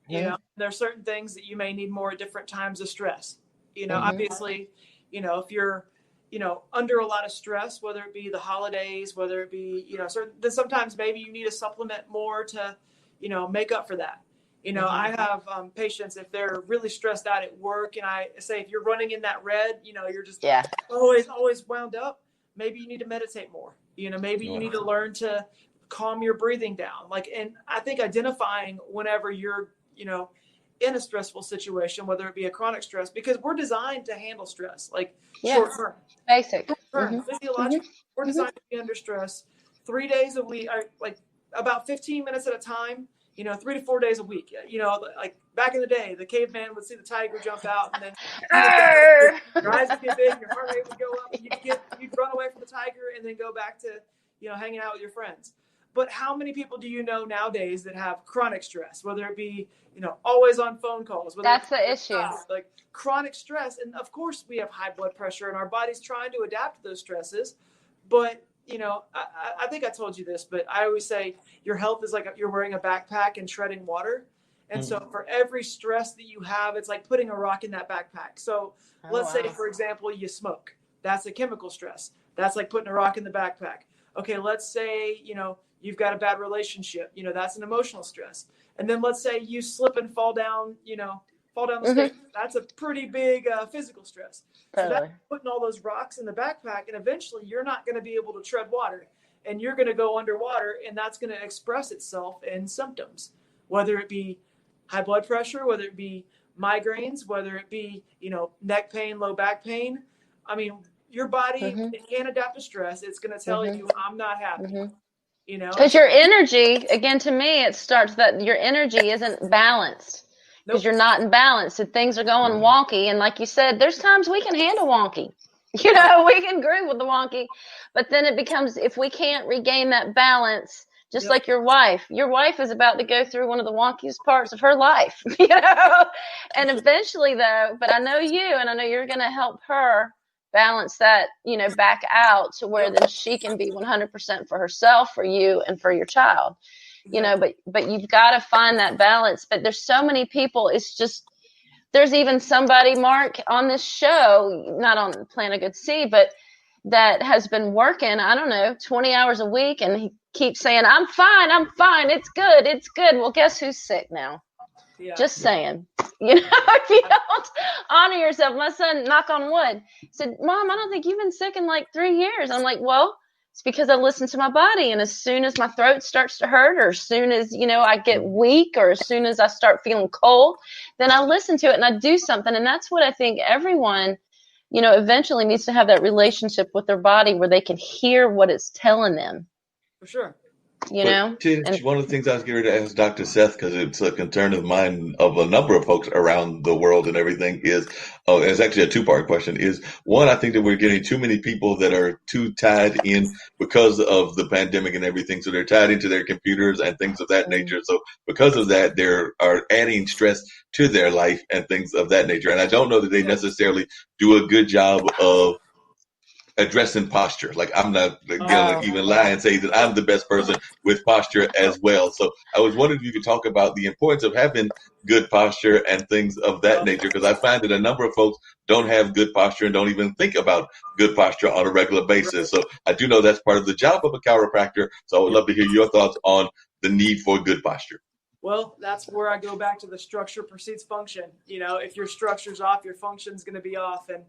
Speaker 2: You know, there are certain things that you may need more at different times of stress. You know, obviously, you know, if you're, you know, under a lot of stress, whether it be the holidays, whether it be, you know, then sometimes maybe you need a supplement more to, you know, make up for that. You know, I have patients, if they're really stressed out at work, and I say, if you're running in that red, you know, you're just always wound up, maybe you need to meditate more. You know, maybe you need to learn to calm your breathing down. Like, and I think identifying whenever you're, you know, in a stressful situation, whether it be a chronic stress, because we're designed to handle stress, like short term,
Speaker 1: basic,
Speaker 2: physiologically, we're designed to be under stress 3 days a week, like about 15 minutes at a time, you know, 3 to 4 days a week. You know, like back in the day, the caveman would see the tiger jump out, and then your eyes would get big, your heart rate would go up, and you'd run away from the tiger and then go back to, you know, hanging out with your friends. But how many people do you know nowadays that have chronic stress, whether it be, you know, always on phone calls?
Speaker 1: That's the issue.
Speaker 2: Like chronic stress. And of course we have high blood pressure and our body's trying to adapt to those stresses. But, you know, I think I told you this, but I always say your health is like you're wearing a backpack and treading water. And so for every stress that you have, it's like putting a rock in that backpack. So let's say, for example, you smoke. That's a chemical stress. That's like putting a rock in the backpack. Okay, let's say, you know, you've got a bad relationship, you know, that's an emotional stress. And then let's say you slip and fall down, you know, the stairs. That's a pretty big physical stress. So that's putting all those rocks in the backpack, and eventually you're not going to be able to tread water, and you're going to go underwater, and that's going to express itself in symptoms, whether it be high blood pressure, whether it be migraines, whether it be, you know, neck pain, low back pain. I mean, your body it can't adapt to stress. It's going to tell you, I'm not happy. You know,
Speaker 1: because your energy, again, to me, it starts that your energy isn't balanced because you're not in balance. So things are going wonky. And like you said, there's times we can handle wonky. You know, we can agree with the wonky. But then it becomes, if we can't regain that balance, just like your wife is about to go through one of the wonkiest parts of her life, you know, and eventually though, but I know you, and I know you're going to help her balance that, you know, back out to where then she can be 100% for herself, for you, and for your child, you know, but you've got to find that balance. But there's so many people, it's just, there's even somebody, Mark, on this show, not on Plant a Good Seed, but that has been working, I don't know, 20 hours a week, and he keeps saying, I'm fine, it's good. Well, guess who's sick now? Just saying, you know, if you don't honor yourself. My son, knock on wood, said, Mom, I don't think you've been sick in like 3 years. I'm like, well, it's because I listen to my body. And as soon as my throat starts to hurt, or as soon as, you know, I get weak, or as soon as I start feeling cold, then I listen to it and I do something. And that's what I think everyone, you know, eventually needs to have that relationship with their body where they can hear what it's telling them.
Speaker 2: For sure.
Speaker 1: You know,
Speaker 3: Tish, one of the things I was getting ready to ask Dr. Seth, because it's a concern of mine of a number of folks around the world and everything, is it's actually a two-part question. Is one, I think that we're getting too many people that are too tied in because of the pandemic and everything. So they're tied into their computers and things of that nature. So because of that, they are adding stress to their life and things of that nature. And I don't know that they necessarily do a good job of addressing posture. Like, I'm not gonna even lie and say that I'm the best person with posture as well. So I was wondering if you could talk about the importance of having good posture and things of that nature, because I find that a number of folks don't have good posture and don't even think about good posture on a regular basis. So I do know that's part of the job of a chiropractor. So I would love to hear your thoughts on the need for good posture.
Speaker 2: Well, that's where I go back to the structure precedes function. You know, if your structure's off, your function's going to be off. And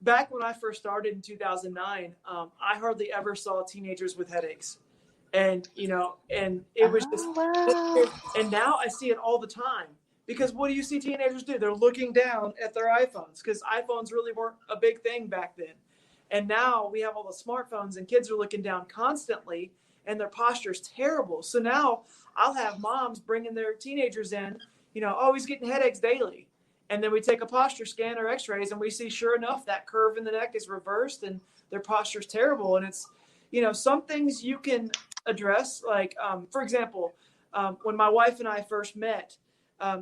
Speaker 2: back when I first started in 2009, I hardly ever saw teenagers with headaches. And, you know, and it was and now I see it all the time, because what do you see teenagers do? They're looking down at their iPhones, because iPhones really weren't a big thing back then. And now we have all the smartphones, and kids are looking down constantly, and their posture is terrible. So now I'll have moms bringing their teenagers in, you know, oh, he's getting headaches daily. And then we take a posture scan or x-rays, and we see, sure enough, that curve in the neck is reversed and their posture is terrible. And it's, you know, some things you can address. Like, for example, when my wife and I first met,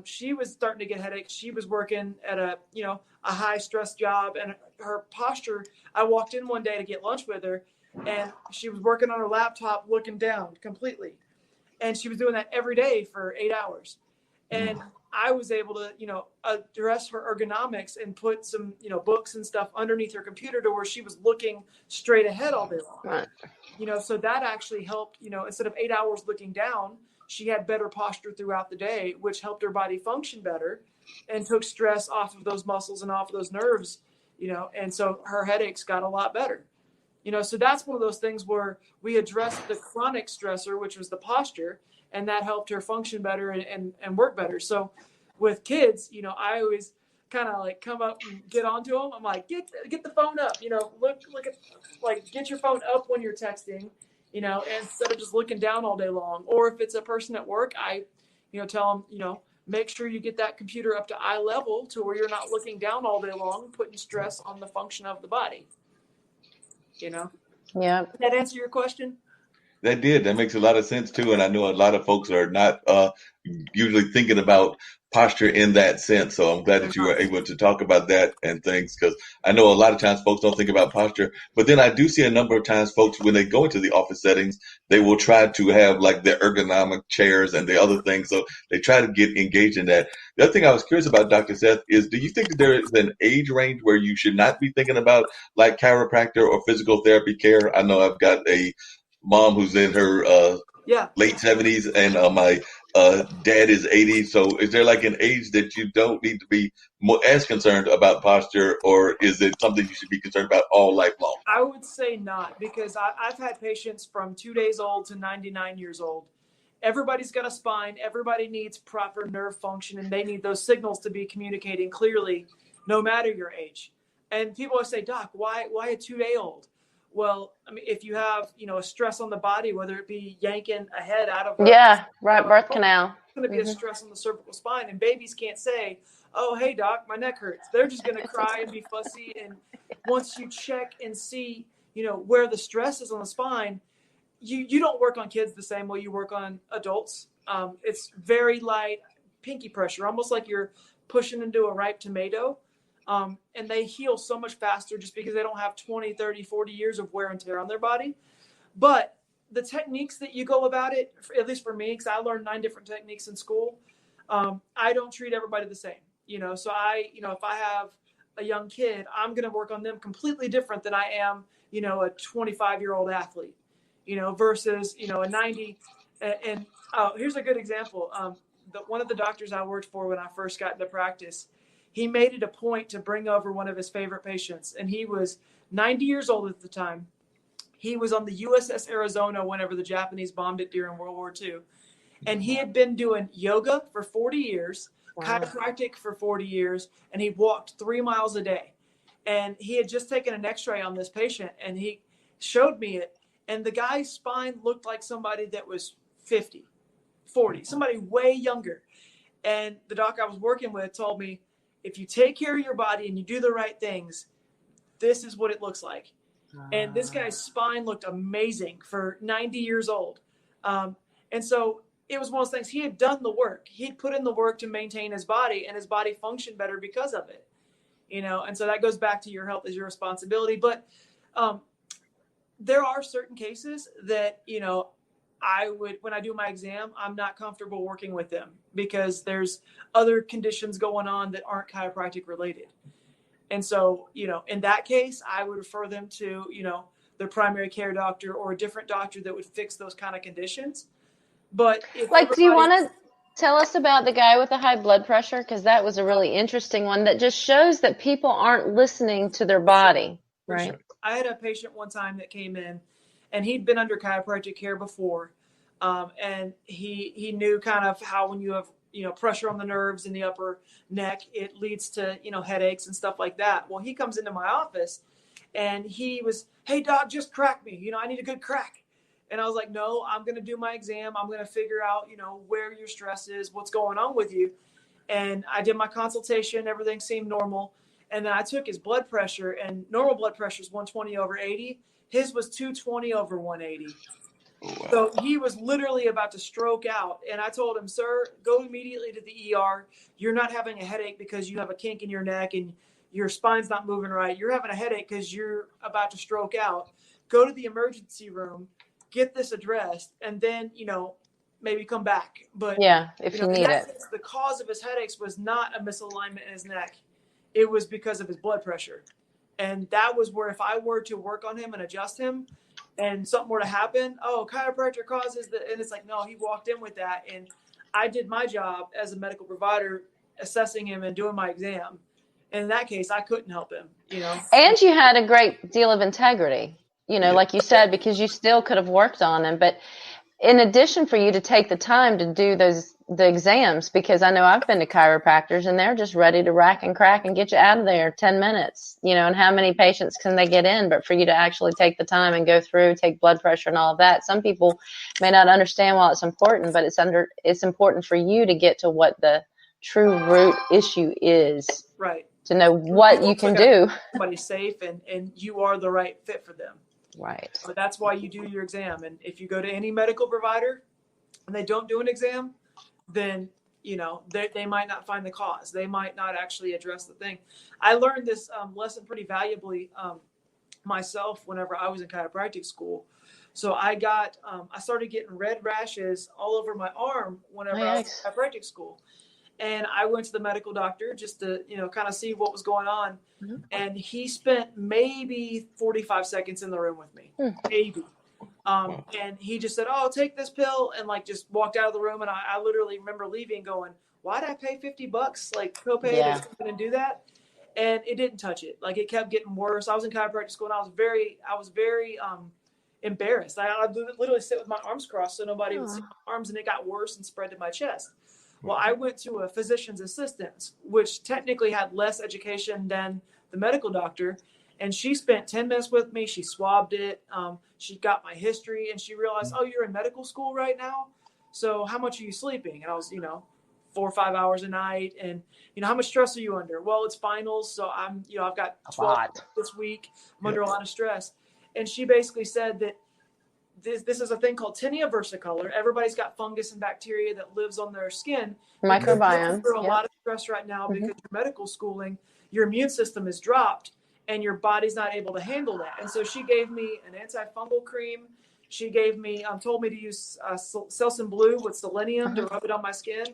Speaker 2: she was starting to get headaches. She was working at a high stress job, and her posture, I walked in one day to get lunch with her, and she was working on her laptop looking down completely. And she was doing that every day for 8 hours. And I was able to, address her ergonomics and put some, books and stuff underneath her computer to where she was looking straight ahead all day long.
Speaker 1: Right.
Speaker 2: So that actually helped, instead of 8 hours looking down, she had better posture throughout the day, which helped her body function better and took stress off of those muscles and off of those nerves, and so her headaches got a lot better. So that's one of those things where we addressed the chronic stressor, which was the posture, and that helped her function better and work better. So with kids, I always kind of like come up and get onto them. I'm like, get the phone up, look at, like, get your phone up when you're texting, instead of just looking down all day long. Or if it's a person at work, I, tell them, make sure you get that computer up to eye level to where you're not looking down all day long, putting stress on the function of the body.
Speaker 1: Yeah.
Speaker 2: Did that answer your question?
Speaker 3: That did. That makes a lot of sense too. And I know a lot of folks are not usually thinking about posture in that sense. So I'm glad that you were able to talk about that and things, because I know a lot of times folks don't think about posture. But then I do see a number of times folks, when they go into the office settings, they will try to have like their ergonomic chairs and the other things. So they try to get engaged in that. The other thing I was curious about, Dr. Seth, is do you think that there is an age range where you should not be thinking about like chiropractor or physical therapy care? I know I've got a mom who's in her late 70s, and my dad is 80. So is there like an age that you don't need to be as concerned about posture, or is it something you should be concerned about all life long?
Speaker 2: I would say not, because I've had patients from 2 days old to 99 years old. Everybody's got a spine. Everybody needs proper nerve function, and they need those signals to be communicating clearly, no matter your age. And people always say, Doc, why a 2-day-old? Well, I mean, if you have, a stress on the body, whether it be yanking a head out of
Speaker 1: birth canal,
Speaker 2: it's going to be a stress on the cervical spine. And babies can't say, oh, hey, doc, my neck hurts. They're just going to cry and be fussy. And once you check and see, where the stress is on the spine, you don't work on kids the same way you work on adults. It's very light pinky pressure, almost like you're pushing into a ripe tomato. And they heal so much faster just because they don't have 20, 30, 40 years of wear and tear on their body. But the techniques that you go about it, at least for me, because I learned 9 different techniques in school, I don't treat everybody the same. So if I have a young kid, I'm going to work on them completely different than I am, a 25-year-old athlete, versus, a 90. And here's a good example. One of the doctors I worked for when I first got into practice, he made it a point to bring over one of his favorite patients, and he was 90 years old at the time. He was on the USS Arizona whenever the Japanese bombed it during World War II. And he had been doing yoga for 40 years, chiropractic for 40 years, and he walked 3 miles a day. And he had just taken an x-ray on this patient, and he showed me it. And the guy's spine looked like somebody that was 50, 40, somebody way younger. And the doc I was working with told me, if you take care of your body and you do the right things, this is what it looks like. And this guy's spine looked amazing for 90 years old. And so it was one of those things. He had done the work. He'd put in the work to maintain his body, and his body functioned better because of it. And so that goes back to your health is your responsibility. But there are certain cases that, when I do my exam, I'm not comfortable working with them because there's other conditions going on that aren't chiropractic related. And so, in that case, I would refer them to, their primary care doctor or a different doctor that would fix those kind of conditions. But
Speaker 1: do you want to tell us about the guy with the high blood pressure? Because that was a really interesting one that just shows that people aren't listening to their body. Right.
Speaker 2: Sure. I had a patient one time that came in, and he'd been under chiropractic care before. And he knew kind of how when you have, pressure on the nerves in the upper neck, it leads to, headaches and stuff like that. Well, he comes into my office and he was, hey, doc, just crack me. I need a good crack. And I was like, no, I'm going to do my exam. I'm going to figure out, where your stress is, what's going on with you. And I did my consultation. Everything seemed normal. And then I took his blood pressure, and normal blood pressure is 120/80. His was 220/180. Wow. So he was literally about to stroke out. And I told him, sir, go immediately to the ER. You're not having a headache because you have a kink in your neck and your spine's not moving right. You're having a headache because you're about to stroke out. Go to the emergency room, get this addressed. And then, maybe come back. But
Speaker 1: Yeah, if you
Speaker 2: in
Speaker 1: need
Speaker 2: that
Speaker 1: it.
Speaker 2: case, the cause of his headaches was not a misalignment in his neck. It was because of his blood pressure. And that was where if I were to work on him and adjust him and something were to happen, oh, chiropractor causes the, and it's like, no, he walked in with that. And I did my job as a medical provider, assessing him and doing my exam. And in that case, I couldn't help him,
Speaker 1: And you had a great deal of integrity,
Speaker 3: Yeah.
Speaker 1: like you said, because you still could have worked on him. But in addition, for you to take the time to do the exams, because I know I've been to chiropractors and they're just ready to rack and crack and get you out of there 10 minutes, and how many patients can they get in? But for you to actually take the time and go through, take blood pressure and all of that, some people may not understand why it's important, but it's important for you to get to what the true root issue is.
Speaker 2: Right.
Speaker 1: To know what you can do.
Speaker 2: Somebody's safe and you are the right fit for them.
Speaker 1: Right.
Speaker 2: So that's why you do your exam. And if you go to any medical provider and they don't do an exam, then, they might not find the cause. They might not actually address the thing. I learned this lesson pretty valuably myself whenever I was in chiropractic school. So I started getting red rashes all over my arm whenever I was in chiropractic school. And I went to the medical doctor just to, kind of see what was going on. Mm-hmm. And he spent maybe 45 seconds in the room with me, maybe. And he just said, oh, take this pill, and just walked out of the room. And I literally remember leaving going, why did I pay $50 copay to come in and do that? And it didn't touch it. It kept getting worse. I was in chiropractic school and I was very embarrassed. I literally sit with my arms crossed so nobody would see my arms, and it got worse and spread to my chest. Well, I went to a physician's assistant, which technically had less education than the medical doctor. And she spent 10 minutes with me. She swabbed it. She got my history, and she realized, oh, you're in medical school right now. So how much are you sleeping? And I was, 4 or 5 hours a night. And, how much stress are you under? Well, it's finals. So I'm, I've got 12 this week. I'm under a lot of stress. And she basically said that this is a thing called tinea versicolor. Everybody's got fungus and bacteria that lives on their skin.
Speaker 1: Microbiome.
Speaker 2: You're under a lot of stress right now because your medical schooling, your immune system is dropped and your body's not able to handle that. And so she gave me an antifungal cream. She gave me, told me to use Selsun Blue with selenium to rub it on my skin.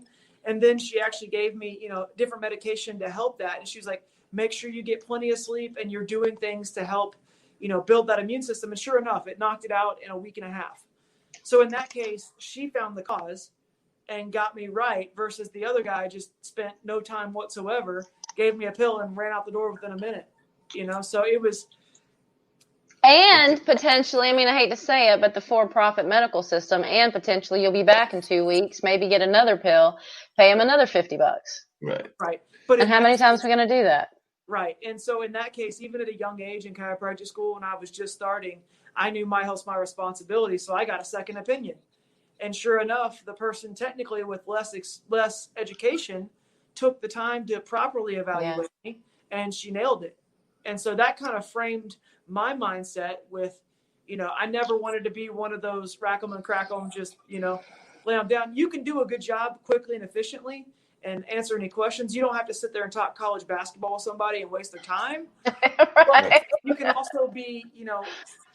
Speaker 2: And then she actually gave me, different medication to help that. And she was like, make sure you get plenty of sleep and you're doing things to help build that immune system. And sure enough, it knocked it out in a week and a half. So in that case, she found the cause and got me right, versus the other guy just spent no time whatsoever, gave me a pill and ran out the door within a minute, so it was.
Speaker 1: And potentially, I hate to say it, but the for-profit medical system, and potentially you'll be back in 2 weeks, maybe get another pill, pay him another $50.
Speaker 2: Right.
Speaker 1: But how many times are we going to do that?
Speaker 2: Right. And so in that case, even at a young age in chiropractic school, when I was just starting, I knew my health's my responsibility. So I got a second opinion. And sure enough, the person technically with less education took the time to properly evaluate me, and she nailed it. And so that kind of framed my mindset with, I never wanted to be one of those rack 'em and crack 'em, just, lay them down. You can do a good job quickly and efficiently and answer any questions. You don't have to sit there and talk college basketball with somebody and waste their time.
Speaker 1: Right.
Speaker 2: But you can also be,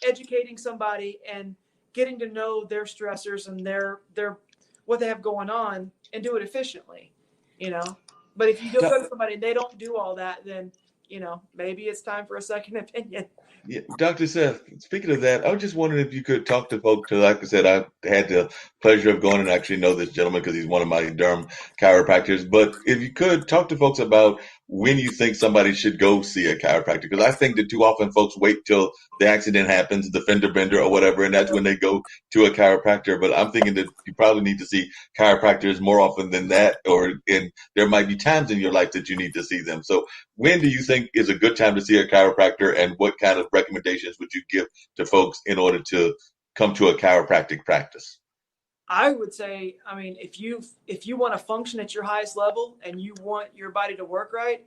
Speaker 2: educating somebody and getting to know their stressors and their what they have going on, and do it efficiently, But if you go to somebody and they don't do all that, then, maybe it's time for a second opinion.
Speaker 3: Yeah, Dr. Seth, speaking of that, I was just wondering if you could talk to folks. Like I said, I had the pleasure of going and actually know this gentleman because he's one of my derm chiropractors. But if you could talk to folks about when you think somebody should go see a chiropractor, because I think that too often folks wait till the accident happens, the fender bender or whatever, and that's when they go to a chiropractor. But I'm thinking that you probably need to see chiropractors more often than that, and there might be times in your life that you need to see them. So when do you think is a good time to see a chiropractor, and what kind of recommendations would you give to folks in order to come to a chiropractic practice?
Speaker 2: I would say, if you want to function at your highest level and you want your body to work right,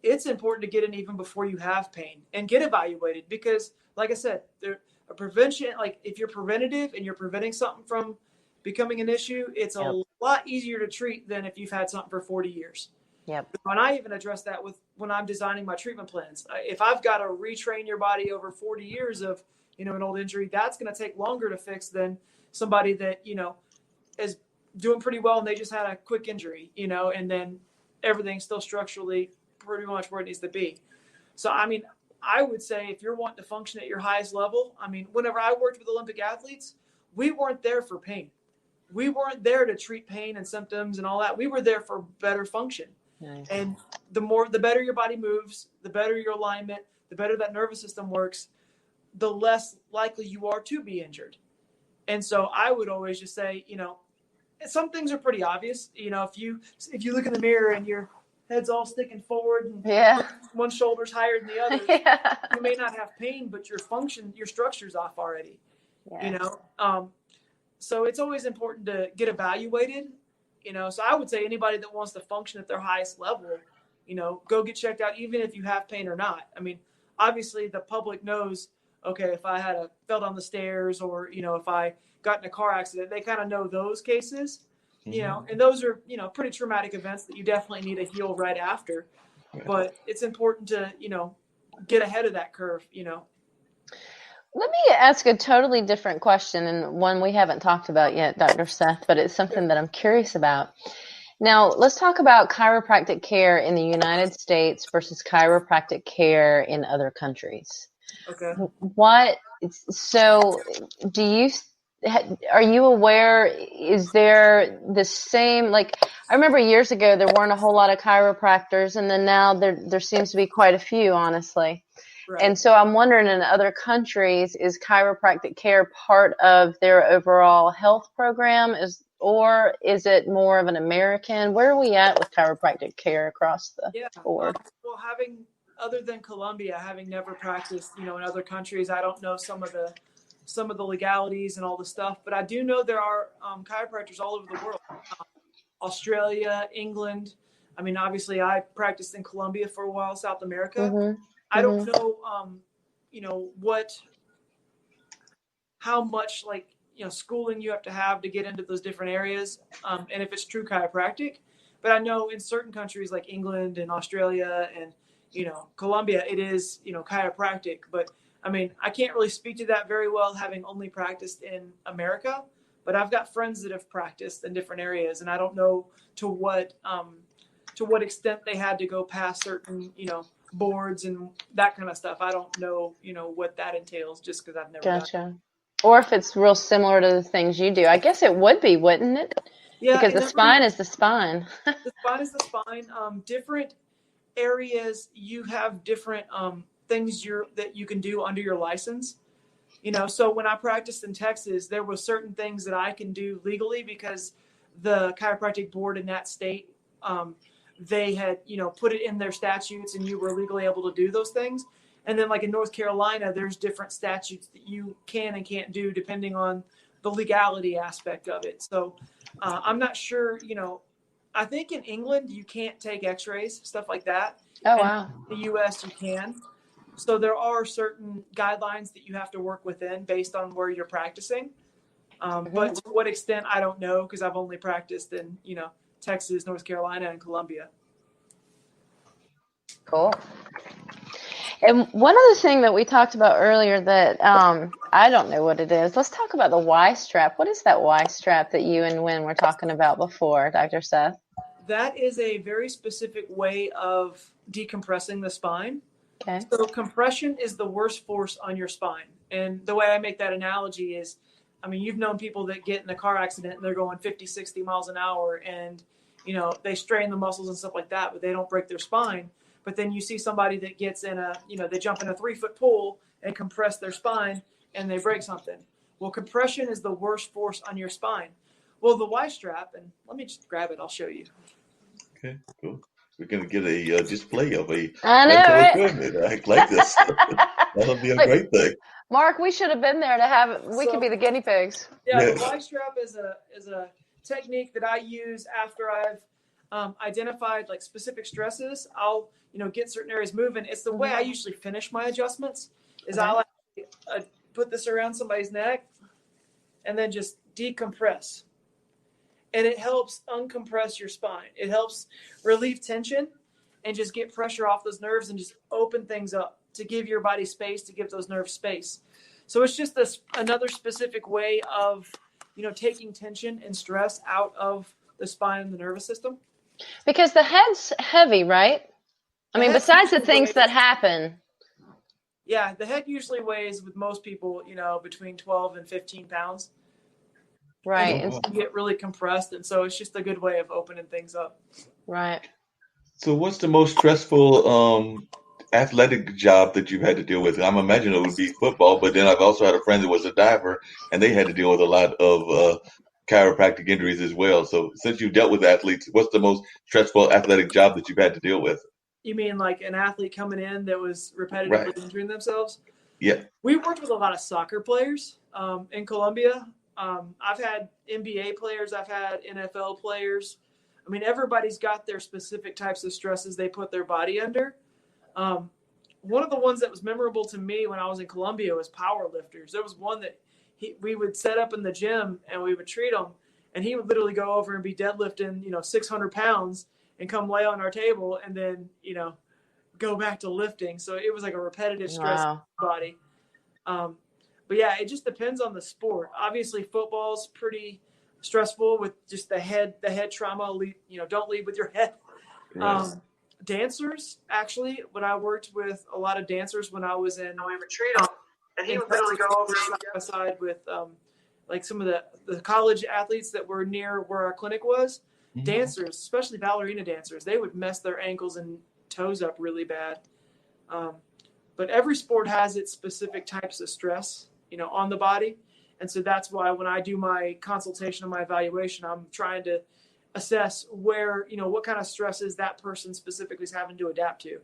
Speaker 2: it's important to get in even before you have pain and get evaluated, because like I said, a prevention, if you're preventative and you're preventing something from becoming an issue, it's a lot easier to treat than if you've had something for 40 years.
Speaker 1: Yep.
Speaker 2: And I even address that when I'm designing my treatment plans. If I've got to retrain your body over 40 years of, an old injury, that's going to take longer to fix than somebody that, as doing pretty well and they just had a quick injury, and then everything's still structurally pretty much where it needs to be. So, I mean, I would say if you're wanting to function at your highest level, I mean, whenever I worked with Olympic athletes, we weren't there for pain. We weren't there to treat pain and symptoms and all that. We were there for better function. Nice. And the better your body moves, the better your alignment, the better that nervous system works, the less likely you are to be injured. And so I would always just say, some things are pretty obvious. If you look in the mirror and your head's all sticking forward and one shoulder's higher than the other, you may not have pain, but your structure's off already. Yes. So it's always important to get evaluated. So I would say anybody that wants to function at their highest level, go get checked out, even if you have pain or not. I mean, obviously the public knows, okay, if I fell down the stairs or, if I got in a car accident, they kind of know those cases, and those are, pretty traumatic events that you definitely need to heal right after. But it's important to, get ahead of that curve,
Speaker 1: Let me ask a totally different question, and one we haven't talked about yet, Dr. Seth, but it's something that I'm curious about. Now, let's talk about chiropractic care in the United States versus chiropractic care in other countries.
Speaker 2: Okay.
Speaker 1: Are you aware, is there the same, I remember years ago there weren't a whole lot of chiropractors, and then now there seems to be quite a few, honestly. Right. And so I'm wondering, in other countries, is chiropractic care part of their overall health program, or is it more of an American? Where are we at with chiropractic care across the board?
Speaker 2: Well, other than Colombia, having never practiced, in other countries, I don't know some of the legalities and all the stuff, but I do know there are chiropractors all over the world. Australia, England. I mean, obviously I practiced in Colombia for a while, South America. Mm-hmm. I don't know, how much schooling you have to get into those different areas. And if it's true chiropractic, but I know in certain countries like England and Australia and, Colombia, it is, chiropractic, but I mean, I can't really speak to that very well, having only practiced in America, but I've got friends that have practiced in different areas, and I don't know to what extent they had to go past certain, boards and that kind of stuff. I don't know, what that entails, just because I've never done it.
Speaker 1: Or if it's real similar to the things you do. I guess it would be, wouldn't it?
Speaker 2: Yeah.
Speaker 1: Because the spine is the spine.
Speaker 2: The spine is the spine. Different areas, you have different things that you can do under your license. So when I practiced in Texas, there were certain things that I can do legally because the chiropractic board in that state, they had, put it in their statutes and you were legally able to do those things. And then in North Carolina, there's different statutes that you can and can't do depending on the legality aspect of it. So I'm not sure, I think in England, you can't take x-rays, stuff like that.
Speaker 1: Oh, wow.
Speaker 2: In the US, you can. So there are certain guidelines that you have to work within based on where you're practicing. But to what extent, I don't know, because I've only practiced in, Texas, North Carolina, and Colombia.
Speaker 1: Cool. And one other thing that we talked about earlier that I don't know what it is. Let's talk about the Y strap. What is that Y strap that you and Wynn were talking about before, Dr. Seth?
Speaker 2: That is a very specific way of decompressing the spine.
Speaker 1: Okay.
Speaker 2: So compression is the worst force on your spine. And the way I make that analogy is, I mean, you've known people that get in a car accident and they're going 50, 60 miles an hour and, they strain the muscles and stuff like that, but they don't break their spine. But then you see somebody that gets in they jump in a 3-foot pool and compress their spine and they break something. Well, compression is the worst force on your spine. Well, the Y strap, and let me just grab it. I'll show you.
Speaker 3: Okay, cool. We're going to get a display of a
Speaker 1: equipment
Speaker 3: like this. That'll be a great thing.
Speaker 1: Mark, we should have been there to have it. We could be the guinea pigs.
Speaker 2: Yeah, the Y strap is a technique that I use after I've identified specific stresses. I'll get certain areas moving. It's the way I usually finish my adjustments. I'll put this around somebody's neck and then just decompress. And it helps uncompress your spine. It helps relieve tension and just get pressure off those nerves and just open things up to give your body space, to give those nerves space. So it's just another specific way of, taking tension and stress out of the spine and the nervous system.
Speaker 1: Because the head's heavy, right? I mean, besides the things that happen.
Speaker 2: Yeah, the head usually weighs, with most people, between 12 and 15 pounds.
Speaker 1: Right.
Speaker 2: And you get really compressed, and so it's just a good way of opening things up.
Speaker 1: Right.
Speaker 3: So what's the most stressful athletic job that you've had to deal with? I'm imagining it would be football, but then I've also had a friend that was a diver, and they had to deal with a lot of chiropractic injuries as well. So since you've dealt with athletes, what's the most stressful athletic job that you've had to deal with?
Speaker 2: You mean like an athlete coming in that was repetitively injuring themselves?
Speaker 3: Yeah.
Speaker 2: We worked with a lot of soccer players in Colombia. I've had NBA players. I've had NFL players. I mean, everybody's got their specific types of stresses they put their body under. One of the ones that was memorable to me when I was in Colombia was power lifters. There was one that we would set up in the gym and we would treat him, and he would literally go over and be deadlifting, 600 pounds and come lay on our table and then, go back to lifting. So it was like a repetitive stress in the body. But yeah, it just depends on the sport. Obviously, football's pretty stressful with just the head trauma. Don't lead with your head. Right. Dancers, actually, when I worked with a lot of dancers when I was in Treat, and he would literally go over side by side with like some of the college athletes that were near where our clinic was. Mm-hmm. Dancers, especially ballerina dancers, they would mess their ankles and toes up really bad. But every sport has its specific types of stress, on the body. And so that's why when I do my consultation and my evaluation, I'm trying to assess where, what kind of stresses that person specifically is having to adapt to,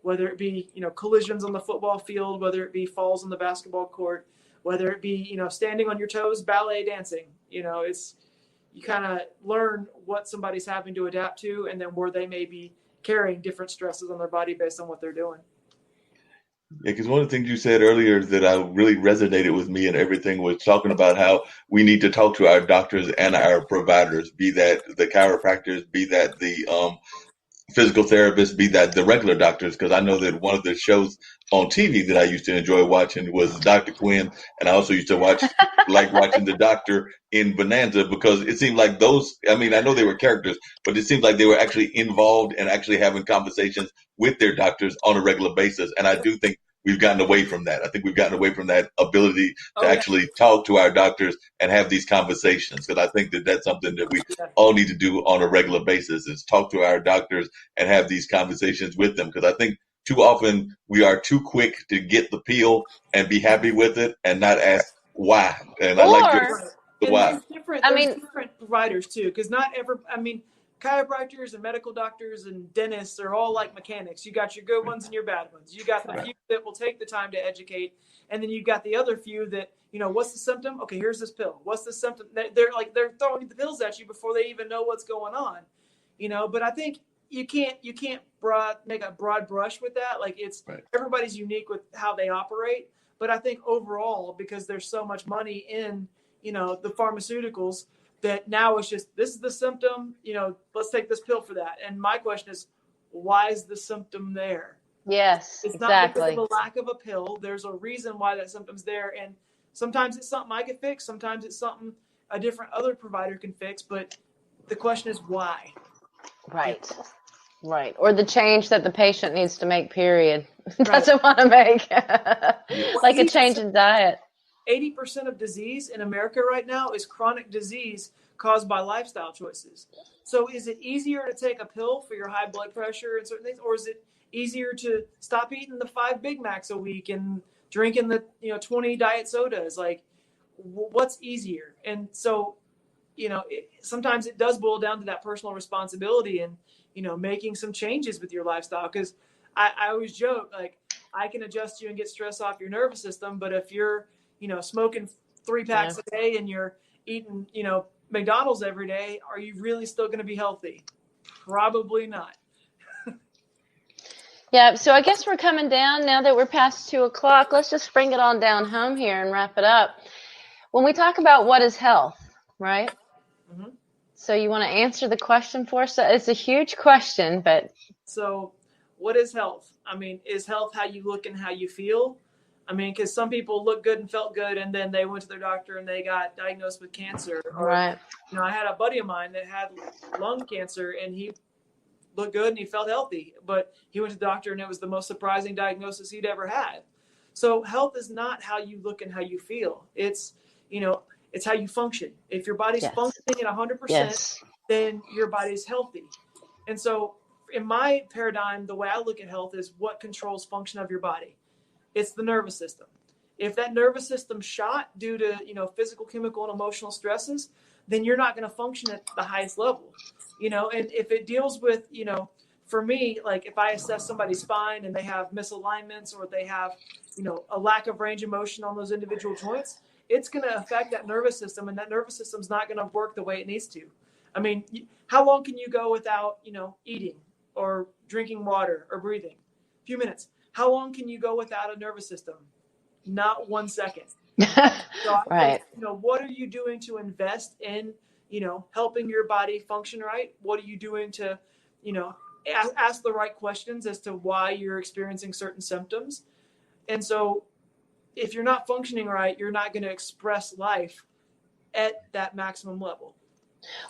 Speaker 2: whether it be, collisions on the football field, whether it be falls on the basketball court, whether it be, standing on your toes, ballet dancing, you kind of learn what somebody's having to adapt to and then where they may be carrying different stresses on their body based on what they're doing.
Speaker 3: Yeah, because one of the things you said earlier that I really resonated with me and everything was talking about how we need to talk to our doctors and our providers, be that the chiropractors, be that the physical therapists, be that the regular doctors, because I know that one of the shows on TV that I used to enjoy watching was Dr. Quinn, and I also used to like watching the doctor in Bonanza because it seemed like I know they were characters, but it seemed like they were actually involved and actually having conversations with their doctors on a regular basis. And I do think we've gotten away from that. I think we've gotten away from that ability to actually talk to our doctors and have these conversations, because I think that that's something that we all need to do on a regular basis is talk to our doctors and have these conversations with them. Because I think too often we are too quick to get the pill and be happy with it and not ask why. And I like the why.
Speaker 2: There's different providers too, because chiropractors and medical doctors and dentists are all like mechanics. You got your good ones and your bad ones. You got the few that will take the time to educate, and then you got the other few that, what's the symptom? Okay, here's this pill. What's the symptom? They're throwing the pills at you before they even know what's going on. But I think you can't make a broad brush with that. Like everybody's unique with how they operate. But I think overall, because there's so much money in, the pharmaceuticals, that now it's just, this is the symptom, let's take this pill for that. And my question is, why is the symptom there?
Speaker 1: Yes,
Speaker 2: it's not because of a lack of a pill. There's a reason why that symptom's there. And sometimes it's something I can fix. Sometimes it's something a different other provider can fix. But the question is why?
Speaker 1: Right. Right. Or the change that the patient needs to make, period. Doesn't want to make. Like a change in diet.
Speaker 2: 80% of disease in America right now is chronic disease caused by lifestyle choices. So is it easier to take a pill for your high blood pressure and certain things, or is it easier to stop eating the 5 Big Macs a week and drinking the 20 diet sodas? Like, what's easier? And so, sometimes it does boil down to that personal responsibility and making some changes with your lifestyle. Because I always joke, like, I can adjust you and get stress off your nervous system, but if you're smoking 3 packs a day and you're eating, McDonald's every day, are you really still going to be healthy? Probably not.
Speaker 1: Yeah. So I guess we're coming down now that we're past 2:00. Let's just bring it on down home here and wrap it up. When we talk about what is health, right? Mm-hmm. So you want to answer the question for us? It's a huge question, but.
Speaker 2: So what is health? I mean, is health how you look and how you feel? I mean, because some people look good and felt good, and then they went to their doctor and they got diagnosed with cancer. Or,
Speaker 1: Right.
Speaker 2: I had a buddy of mine that had lung cancer, and he looked good and he felt healthy, but he went to the doctor and it was the most surprising diagnosis he'd ever had. So health is not how you look and how you feel. It's, it's how you function. If your body's functioning at 100%, then your body's healthy. And so in my paradigm, the way I look at health is what controls function of your body. It's the nervous system. If that nervous system shot due to, physical, chemical, and emotional stresses, then you're not going to function at the highest level. And if it deals with, for me, like if I assess somebody's spine and they have misalignments or they have, a lack of range of motion on those individual joints, it's going to affect that nervous system, and that nervous system's not going to work the way it needs to. I mean, how long can you go without, eating or drinking water or breathing? A few minutes. How long can you go without a nervous system? Not 1 second. So
Speaker 1: Right.
Speaker 2: What are you doing to invest in, helping your body function right? What are you doing to, ask the right questions as to why you're experiencing certain symptoms? And so if you're not functioning right, you're not going to express life at that maximum level.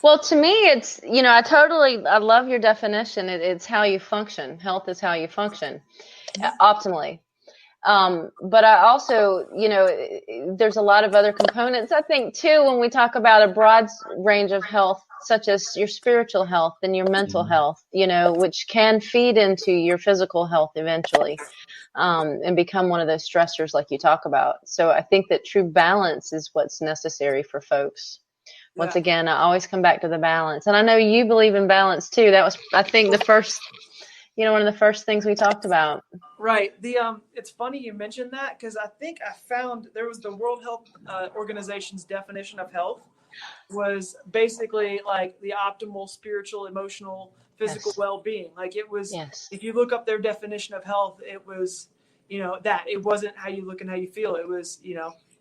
Speaker 1: Well, to me, it's, I love your definition. It's how you function. Health is how you function optimally. But I also, there's a lot of other components, I think, too, when we talk about a broad range of health, such as your spiritual health and your mental health, which can feed into your physical health eventually, and become one of those stressors like you talk about. So I think that true balance is what's necessary for folks. Once again, I always come back to the balance. And I know you believe in balance, too. That was, I think, the first, one of the first things we talked about.
Speaker 2: Right. It's funny you mentioned that, because I think I found there was the World Health Organization's definition of health was basically like the optimal spiritual, emotional, physical well-being. Like it was, if you look up their definition of health, it was, that it wasn't how you look and how you feel. It was,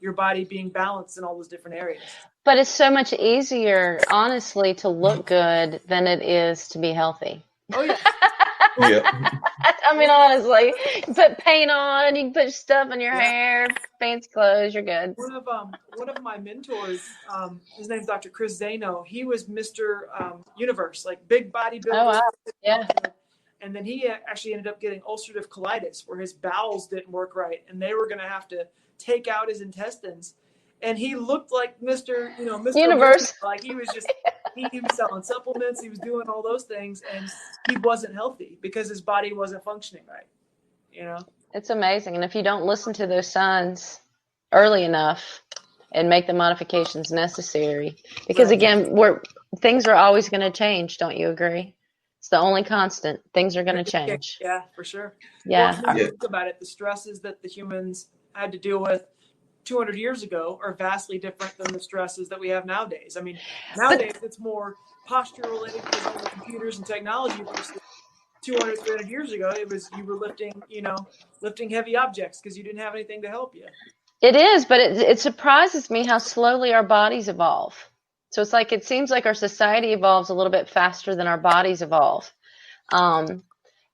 Speaker 2: your body being balanced in all those different areas.
Speaker 1: But it's so much easier, honestly, to look good than it is to be healthy.
Speaker 2: Oh, yeah.
Speaker 1: I mean, honestly, you put paint on, you can put stuff in your hair, fancy clothes, you're good.
Speaker 2: One of my mentors, his name's Dr. Chris Zano. He was Mr. Universe, like big bodybuilder.
Speaker 1: Oh, wow. Yeah.
Speaker 2: And then he actually ended up getting ulcerative colitis, where his bowels didn't work right, and they were going to have to take out his intestines. And he looked like Mr.
Speaker 1: Universe.
Speaker 2: Like he was just, he was selling supplements. He was doing all those things, and he wasn't healthy because his body wasn't functioning right.
Speaker 1: It's amazing. And if you don't listen to those signs early enough and make the modifications necessary, because again, things are always going to change. Don't you agree? It's the only constant. Things are going to change.
Speaker 2: Yeah, for sure.
Speaker 1: Yeah.
Speaker 2: Well, think about it. The stresses that the humans had to deal with 200 years ago are vastly different than the stresses that we have nowadays. I mean, nowadays it's more posture related because of the computers and technology versus 200, 300 years ago. It was, you were lifting heavy objects because you didn't have anything to help you.
Speaker 1: It is, but it surprises me how slowly our bodies evolve. So it's like, it seems like our society evolves a little bit faster than our bodies evolve.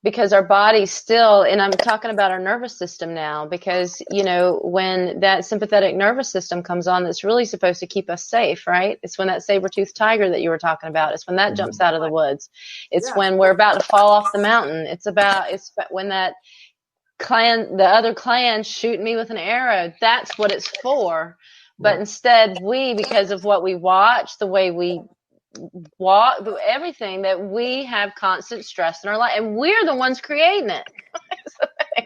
Speaker 1: Because our bodies still, and I'm talking about our nervous system now, because, when that sympathetic nervous system comes on, that's really supposed to keep us safe, right? It's when that saber-toothed tiger that you were talking about, it's when that jumps out of the woods. It's when we're about to fall off the mountain. It's when that the other clan shoot me with an arrow. That's what it's for. But instead, because of what we watch, the way we walk, everything, that we have constant stress in our life, and we're the ones creating it.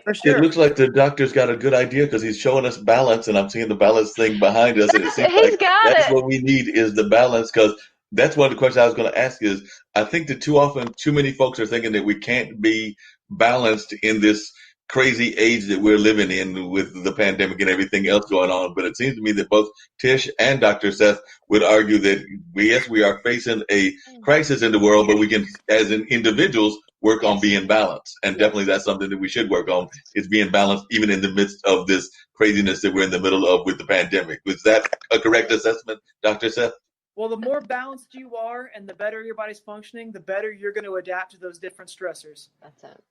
Speaker 2: For sure.
Speaker 3: It looks like the doctor's got a good idea, because he's showing us balance, and I'm seeing the balance thing behind us, and it seems like that's what we need, is the balance. Because that's one of the questions I was going to ask is, I think that too many folks are thinking that we can't be balanced in this crazy age that we're living in with the pandemic and everything else going on. But it seems to me that both Tish and Dr. Seth would argue that we are facing a crisis in the world, but we can, as individuals, work on being balanced. And definitely that's something that we should work on, is being balanced even in the midst of this craziness that we're in the middle of with the pandemic. Was that a correct assessment, Dr. Seth?
Speaker 2: Well, the more balanced you are and the better your body's functioning, the better you're going to adapt to those different stressors.
Speaker 1: That's it.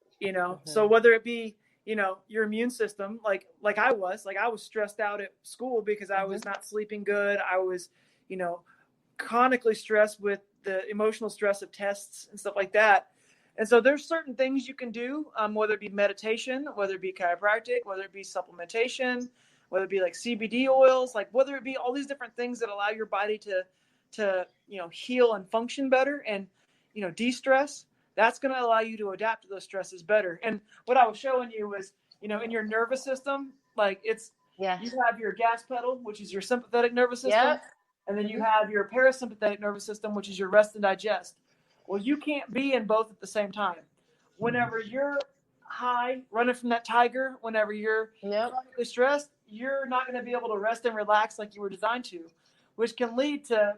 Speaker 2: So whether it be, your immune system, like I was stressed out at school because I was not sleeping good. I was, chronically stressed with the emotional stress of tests and stuff like that. And so there's certain things you can do, whether it be meditation, whether it be chiropractic, whether it be supplementation, whether it be like CBD oils, like whether it be all these different things that allow your body to heal and function better and, de-stress. That's going to allow you to adapt to those stresses better. And what I was showing you was, in your nervous system, like you have your gas pedal, which is your sympathetic nervous system. And then you have your parasympathetic nervous system, which is your rest and digest. Well, you can't be in both at the same time. Whenever you're high, running from that tiger, whenever you're chronically stressed, you're not going to be able to rest and relax like you were designed to, which can lead to,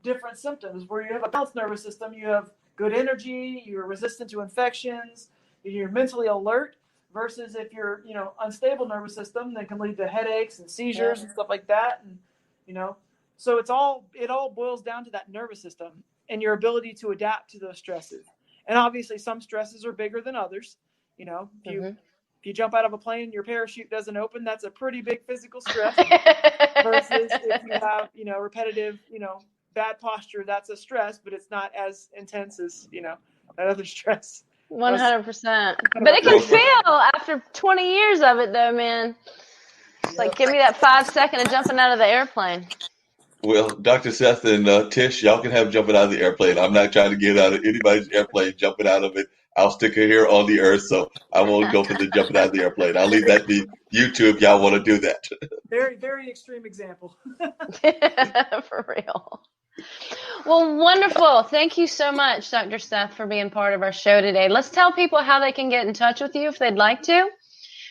Speaker 2: different symptoms where you have a balanced nervous system, you have good energy, you're resistant to infections, you're mentally alert, versus if you're, unstable nervous system, that can lead to headaches and seizures and stuff like that. And, so it all boils down to that nervous system and your ability to adapt to those stresses. And obviously some stresses are bigger than others. If you jump out of a plane and your parachute doesn't open, that's a pretty big physical stress. Versus if you have, repetitive, bad posture, that's a stress, but it's not as intense as, that other stress.
Speaker 1: 100%. But it can feel after 20 years of it though, man. It's like, give me that 5 seconds of jumping out of the airplane.
Speaker 3: Well, Dr. Seth and Tish, y'all can have jumping out of the airplane. I'm not trying to get out of anybody's airplane, jumping out of it. I'll stick her here on the earth, so I won't go for the jumping out of the airplane. I'll leave that to you two if y'all want to do that.
Speaker 2: Very, very extreme example.
Speaker 1: For real. Well, wonderful. Thank you so much, Dr. Seth, for being part of our show today. Let's tell people how they can get in touch with you if they'd like to.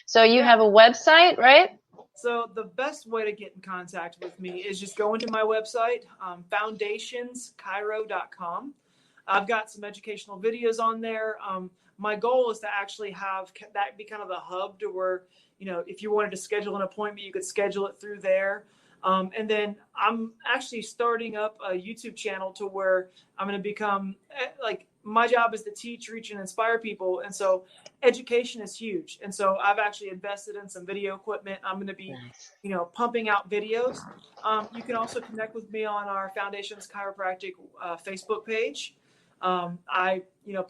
Speaker 1: So you have a website, right?
Speaker 2: So the best way to get in contact with me is just go into my website, foundationschiro.com. I've got some educational videos on there. My goal is to actually have that be kind of the hub to where, if you wanted to schedule an appointment, you could schedule it through there. And then I'm actually starting up a YouTube channel to where I'm going to become my job is to teach, reach, and inspire people. And so education is huge. And so I've actually invested in some video equipment. I'm going to be, pumping out videos. You can also connect with me on our Foundations Chiropractic Facebook page. I,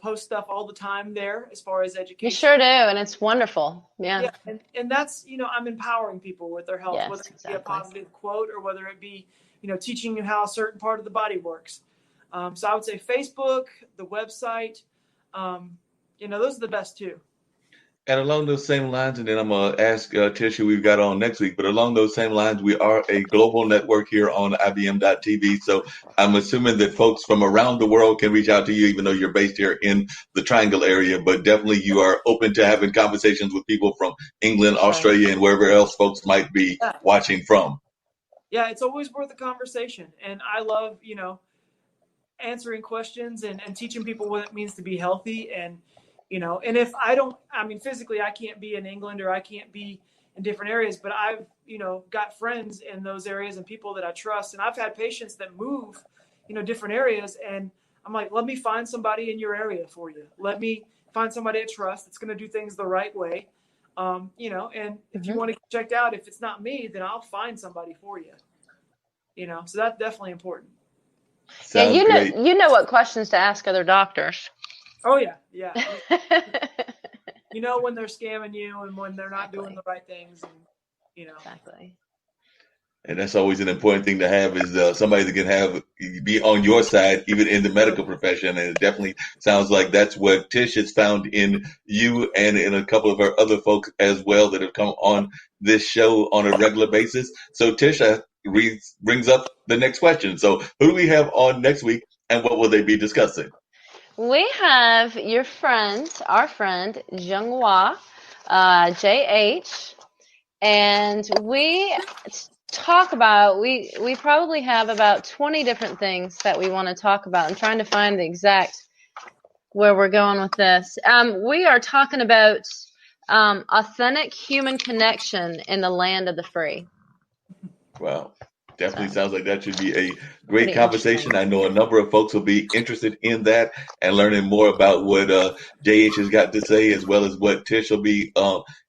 Speaker 2: post stuff all the time there as far as education.
Speaker 1: You sure do. And it's wonderful. Yeah.
Speaker 2: And that's, I'm empowering people with their health, whether it be a positive quote or whether it be, teaching you how a certain part of the body works. So I would say Facebook, the website, those are the best two.
Speaker 3: And along those same lines, and then I'm going to ask Tish who we've got on next week, but along those same lines, we are a global network here on IBM.TV. So I'm assuming that folks from around the world can reach out to you, even though you're based here in the Triangle area. But definitely you are open to having conversations with people from England, Australia, and wherever else folks might be watching from. Yeah,
Speaker 2: it's always worth a conversation. And I love, answering questions and teaching people what it means to be healthy. And and if physically I can't be in England or I can't be in different areas, but I've, got friends in those areas and people that I trust. And I've had patients that move, different areas. And I'm like, let me find somebody in your area for you. Let me find somebody I trust that's going to do things the right way. And if you want to get checked out, if it's not me, then I'll find somebody for you. So that's definitely important.
Speaker 3: Sounds great.
Speaker 1: You know what questions to ask other doctors.
Speaker 2: Oh, yeah. When they're scamming you and when they're not doing the right things. And,
Speaker 1: Exactly.
Speaker 3: And that's always an important thing to have is somebody that can be on your side, even in the medical profession. And it definitely sounds like that's what Tish has found in you and in a couple of our other folks as well that have come on this show on a regular basis. So Tish brings up the next question. So who do we have on next week and what will they be discussing?
Speaker 1: We have our friend, Junghua, JH, and we talk about, we probably have about 20 different things that we want to talk about. I'm trying to find the exact where we're going with this. We are talking about authentic human connection in the land of the free.
Speaker 3: Wow. Definitely
Speaker 1: So,
Speaker 3: sounds like that should be a great
Speaker 1: pretty
Speaker 3: conversation.
Speaker 1: interesting.
Speaker 3: I know a number of folks will be interested in that and learning more about what JH has got to say, as well as what Tish will be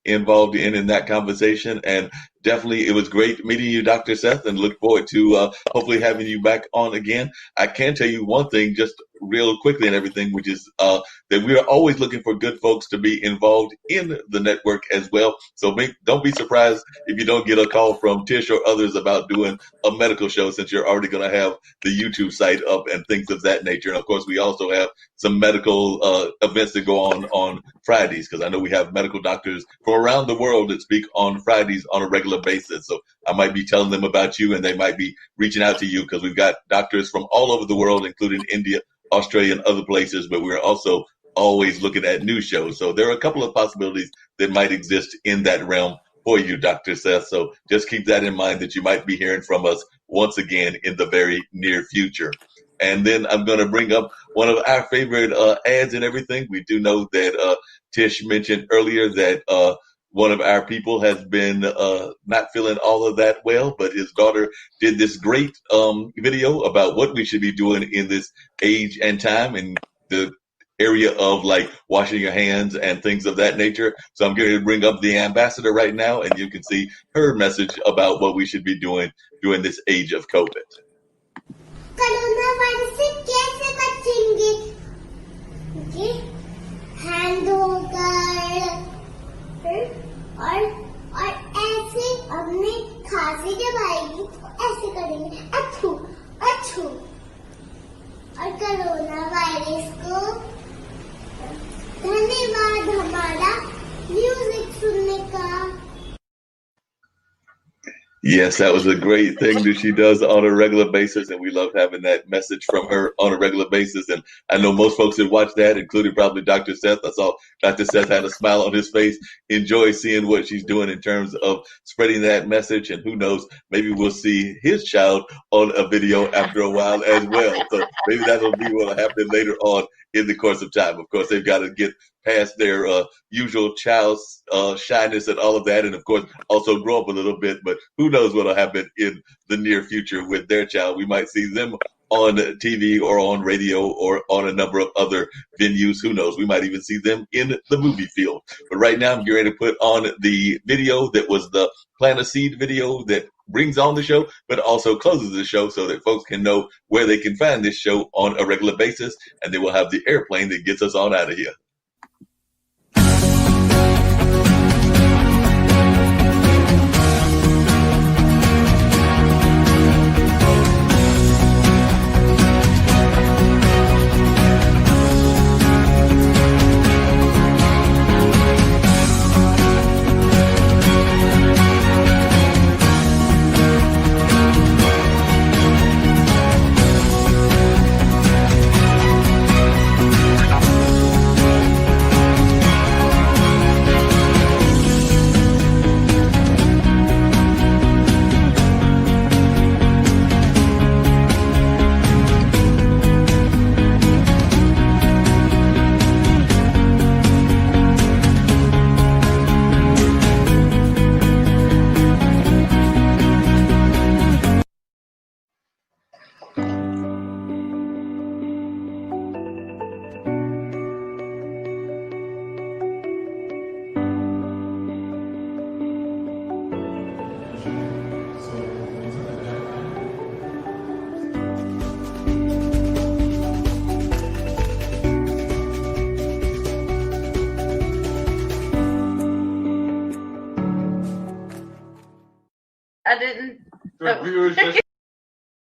Speaker 3: involved in that conversation. And definitely, it was great meeting you, Dr. Seth, and look forward to hopefully having you back on again. I can tell you one thing, just real quickly and everything, which is that we are always looking for good folks to be involved in the network as well. So don't be surprised if you don't get a call from Tish or others about doing a medical show, since you're already going to have the YouTube site up and things of that nature. And of course, we also have some medical events that go on Fridays, because I know we have medical doctors from around the world that speak on Fridays on a regular basis. So I might be telling them about you, and they might be reaching out to you, because we've got doctors from all over the world, including India, Australia, and other places, but we're also always looking at new shows. So there are a couple of possibilities that might exist in that realm for you, Dr. Seth. So just keep that in mind, that you might be hearing from us once again in the very near future. And then I'm going to bring up one of our favorite ads and everything. We do know that Tish mentioned earlier that one of our people has been not feeling all of that well, but his daughter did this great video about what we should be doing in this age and time, and the area of like washing your hands and things of that nature. So I'm going to bring up the ambassador right now, and you can see her message about what we should be doing during this age of COVID.
Speaker 4: Corona virus से कैसे बचेंगे? Okay, hand धोकर और ऐसे हमने खांसी जब आएगी तो ऐसे करेंगे, अछू अछू, और कोरोना वायरस को धन्यवाद हमारा म्यूजिक सुनने का.
Speaker 3: Yes, that was a great thing that she does on a regular basis, and we love having that message from her on a regular basis. And I know most folks that watch that, including probably Dr. Seth. I saw Dr. Seth had a smile on his face, enjoy seeing what she's doing in terms of spreading that message. And who knows, maybe we'll see his child on a video after a while as well. So maybe that'll be what will happen later on in the course of time. Of course, they've got to get past their usual child's shyness and all of that, and of course also grow up a little bit. But who knows what will happen in the near future with their child? We might see them on TV or on radio or on a number of other venues. Who knows? We might even see them in the movie field. But right now, I'm getting ready to put on the video that was the Plant a Seed video that brings on the show, but also closes the show, so that folks can know where they can find this show on a regular basis. And then we'll have the airplane that gets us on out of here.
Speaker 1: I didn't.
Speaker 3: The viewers just